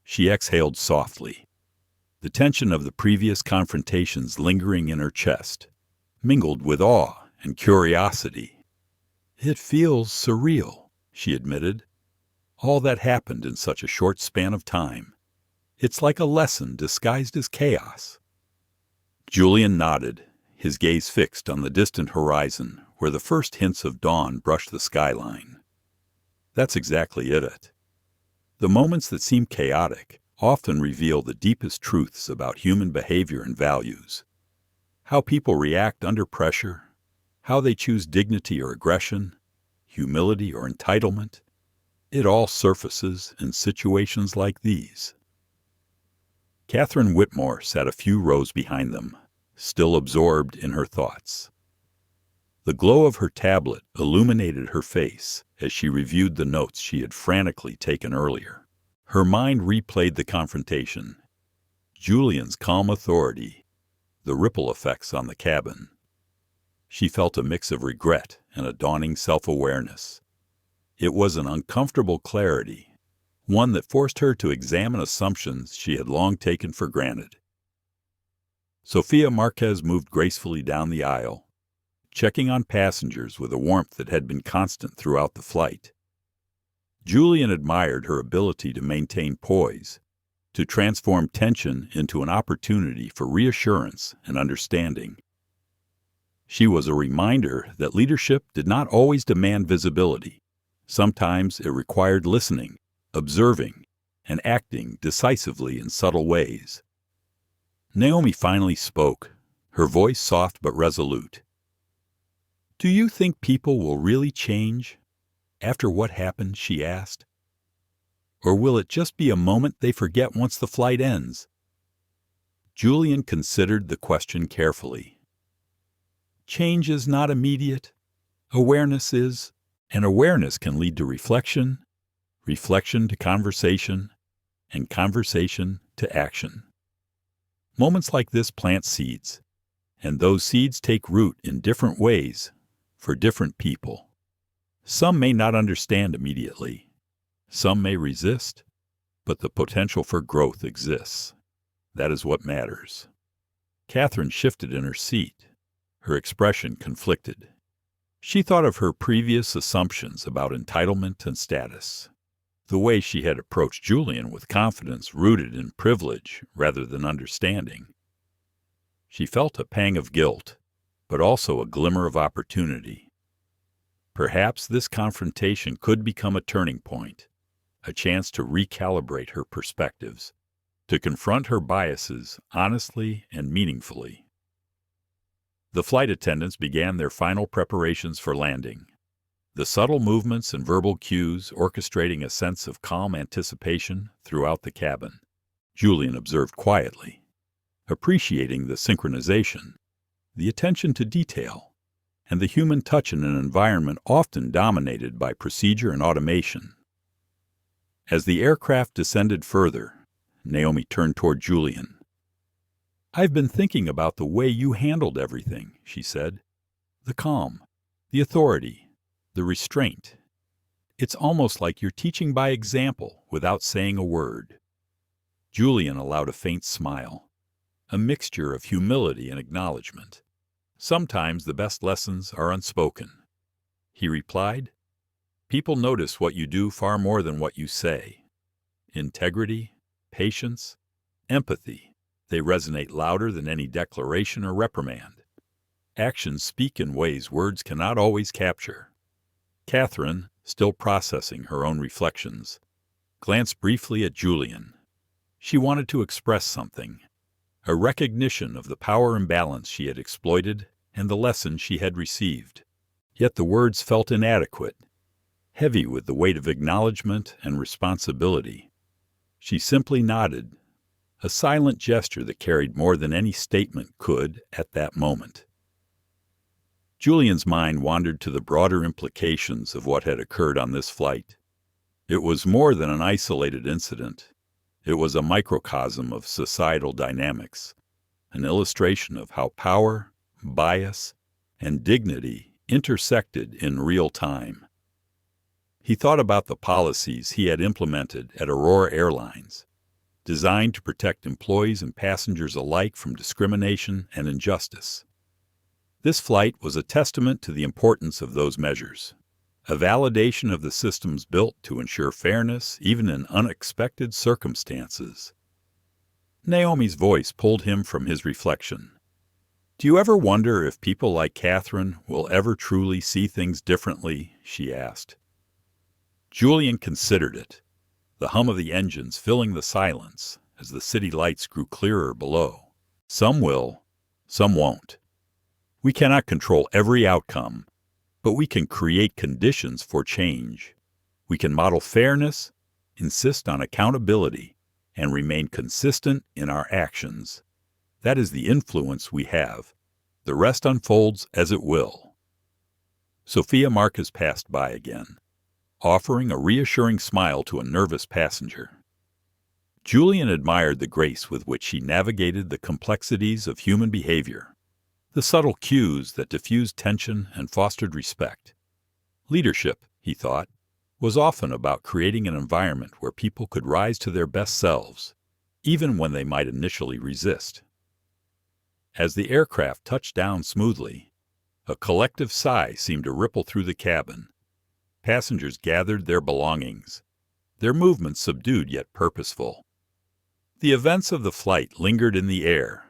She exhaled softly, the tension of the previous confrontations lingering in her chest. mingled with awe and curiosity. "It feels surreal," she admitted. "All that happened in such a short span of time. It's like a lesson disguised as chaos." Julian nodded, his gaze fixed on the distant horizon where the first hints of dawn brushed the skyline. "That's exactly it. The moments that seem chaotic often reveal the deepest truths about human behavior and values. How people react under pressure, how they choose dignity or aggression, humility or entitlement. It all surfaces in situations like these." Catherine Whitmore sat a few rows behind them, still absorbed in her thoughts. The glow of her tablet illuminated her face as she reviewed the notes she had frantically taken earlier. Her mind replayed the confrontation, Julian's calm authority, the ripple effects on the cabin. She felt a mix of regret and a dawning self-awareness. It was an uncomfortable clarity, one that forced her to examine assumptions she had long taken for granted. Sofia Marquez moved gracefully down the aisle, checking on passengers with a warmth that had been constant throughout the flight. Julian admired her ability to maintain poise, to transform tension into an opportunity for reassurance and understanding. She was a reminder that leadership did not always demand visibility. Sometimes it required listening, observing, and acting decisively in subtle ways. Naomi finally spoke, her voice soft but resolute. "Do you think people will really change after what happened?" she asked. "Or will it just be a moment they forget once the flight ends?" Julian considered the question carefully. "Change is not immediate. Awareness is, and awareness can lead to reflection, reflection to conversation, and conversation to action. Moments like this plant seeds, and those seeds take root in different ways for different people. Some may not understand immediately. Some may resist, but the potential for growth exists. That is what matters." Catherine shifted in her seat, her expression conflicted. She thought of her previous assumptions about entitlement and status, the way she had approached Julian with confidence rooted in privilege rather than understanding. She felt a pang of guilt, but also a glimmer of opportunity. Perhaps this confrontation could become a turning point, a chance to recalibrate her perspectives, to confront her biases honestly and meaningfully. The flight attendants began their final preparations for landing, the subtle movements and verbal cues orchestrating a sense of calm anticipation throughout the cabin. Julian observed quietly, appreciating the synchronization, the attention to detail, and the human touch in an environment often dominated by procedure and automation. As the aircraft descended further, Naomi turned toward Julian. "I've been thinking about the way you handled everything," she said. "The calm, the authority, the restraint. It's almost like you're teaching by example without saying a word." Julian allowed a faint smile, a mixture of humility and acknowledgement. "Sometimes the best lessons are unspoken," he replied. "People notice what you do far more than what you say. Integrity, patience, empathy, they resonate louder than any declaration or reprimand. Actions speak in ways words cannot always capture." Catherine, still processing her own reflections, glanced briefly at Julian. She wanted to express something, a recognition of the power imbalance she had exploited and the lesson she had received. Yet the words felt inadequate, heavy with the weight of acknowledgement and responsibility. She simply nodded, a silent gesture that carried more than any statement could at that moment. Julian's mind wandered to the broader implications of what had occurred on this flight. It was more than an isolated incident. It was a microcosm of societal dynamics, an illustration of how power, bias, and dignity intersected in real time. He thought about the policies he had implemented at Aurora Airlines, designed to protect employees and passengers alike from discrimination and injustice. This flight was a testament to the importance of those measures, a validation of the systems built to ensure fairness even in unexpected circumstances. Naomi's voice pulled him from his reflection. "Do you ever wonder if people like Catherine will ever truly see things differently?" she asked. Julian considered it, the hum of the engines filling the silence as the city lights grew clearer below. Some will, some won't. We cannot control every outcome, but we can create conditions for change. We can model fairness, insist on accountability, and remain consistent in our actions. That is the influence we have. The rest unfolds as it will. Sophia Marcus passed by again, offering a reassuring smile to a nervous passenger. Julian admired the grace with which she navigated the complexities of human behavior, the subtle cues that diffused tension and fostered respect. Leadership, he thought, was often about creating an environment where people could rise to their best selves, even when they might initially resist. As the aircraft touched down smoothly, a collective sigh seemed to ripple through the cabin. Passengers gathered their belongings, their movements subdued yet purposeful. The events of the flight lingered in the air,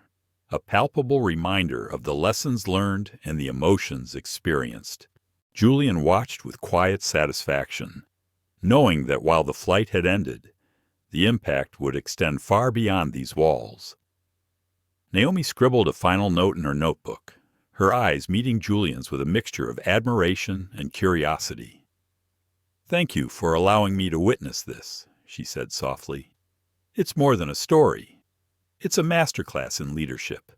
a palpable reminder of the lessons learned and the emotions experienced. Julian watched with quiet satisfaction, knowing that while the flight had ended, the impact would extend far beyond these walls. Naomi scribbled a final note in her notebook, her eyes meeting Julian's with a mixture of admiration and curiosity. "Thank you for allowing me to witness this," she said softly. "It's more than a story. It's a masterclass in leadership,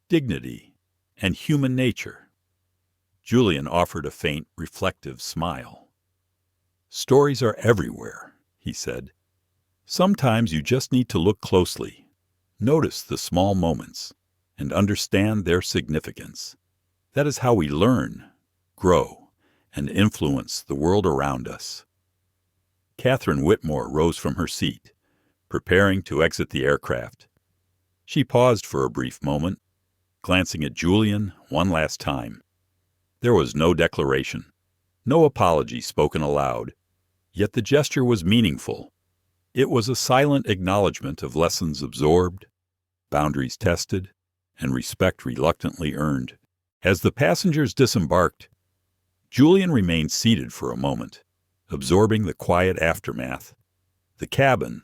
dignity, and human nature." Julian offered a faint, reflective smile. "Stories are everywhere," he said. "Sometimes you just need to look closely, notice the small moments, and understand their significance. That is how we learn, grow, and influence the world around us." Catherine Whitmore rose from her seat, preparing to exit the aircraft. She paused for a brief moment, glancing at Julian one last time. There was no declaration, no apology spoken aloud, yet the gesture was meaningful. It was a silent acknowledgment of lessons absorbed, boundaries tested, and respect reluctantly earned. As the passengers disembarked, Julian remained seated for a moment, absorbing the quiet aftermath. The cabin,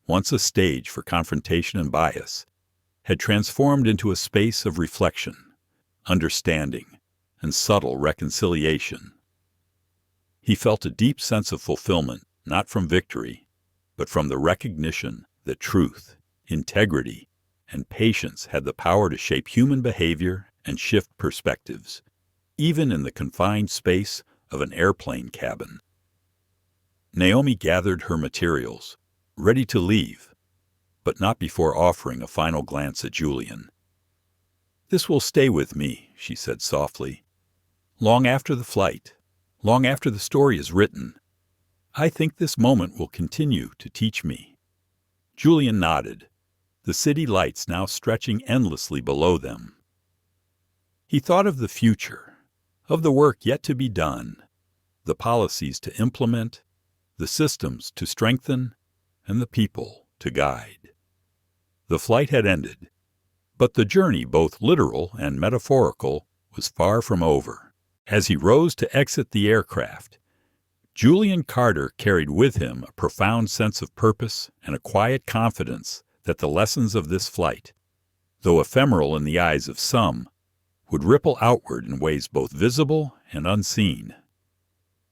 once a stage for confrontation and bias, had transformed into a space of reflection, understanding, and subtle reconciliation. He felt a deep sense of fulfillment, not from victory, but from the recognition that truth, integrity, and patience had the power to shape human behavior and shift perspectives, even in the confined space of an airplane cabin. Naomi gathered her materials, ready to leave, but not before offering a final glance at Julian. "This will stay with me," she said softly. "Long after the flight, long after the story is written, I think this moment will continue to teach me." Julian nodded, the city lights now stretching endlessly below them. He thought of the future, of the work yet to be done, the policies to implement, the systems to strengthen, and the people to guide. The flight had ended, but the journey, both literal and metaphorical, was far from over. As he rose to exit the aircraft, Julian Carter carried with him a profound sense of purpose and a quiet confidence that the lessons of this flight, though ephemeral in the eyes of some, would ripple outward in ways both visible and unseen.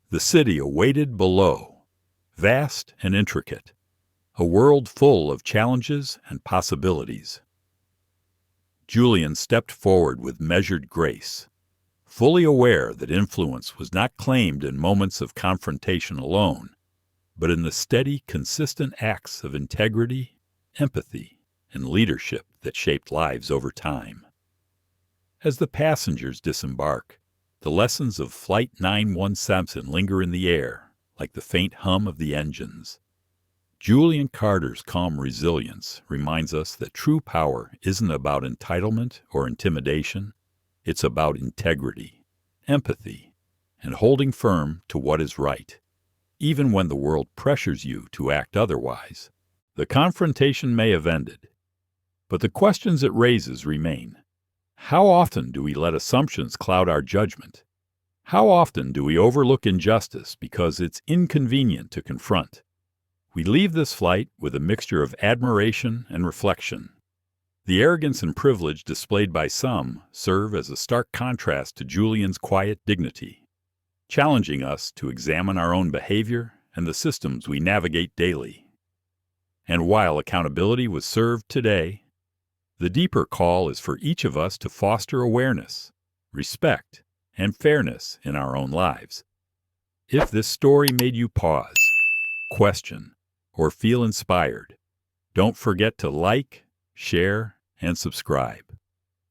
The city awaited below, vast and intricate, a world full of challenges and possibilities. Julian stepped forward with measured grace, fully aware that influence was not claimed in moments of confrontation alone, but in the steady, consistent acts of integrity, empathy, and leadership that shaped lives over time. As the passengers disembark, the lessons of Flight 917 linger in the air, like the faint hum of the engines. Julian Carter's calm resilience reminds us that true power isn't about entitlement or intimidation, It's about integrity, empathy, and holding firm to what is right, even when the world pressures you to act otherwise. The confrontation may have ended, but the questions it raises remain. How often do we let assumptions cloud our judgment? How often do we overlook injustice because it's inconvenient to confront? We leave this flight with a mixture of admiration and reflection. The arrogance and privilege displayed by some serve as a stark contrast to Julian's quiet dignity, challenging us to examine our own behavior and the systems we navigate daily. And while accountability was served today, the deeper call is for each of us to foster awareness, respect, and fairness in our own lives. If this story made you pause, question, or feel inspired, don't forget to like, share, and subscribe.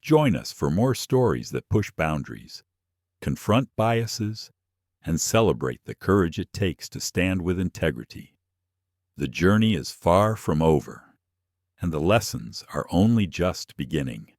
Join us for more stories that push boundaries, confront biases, and celebrate the courage it takes to stand with integrity. The journey is far from over, and the lessons are only just beginning.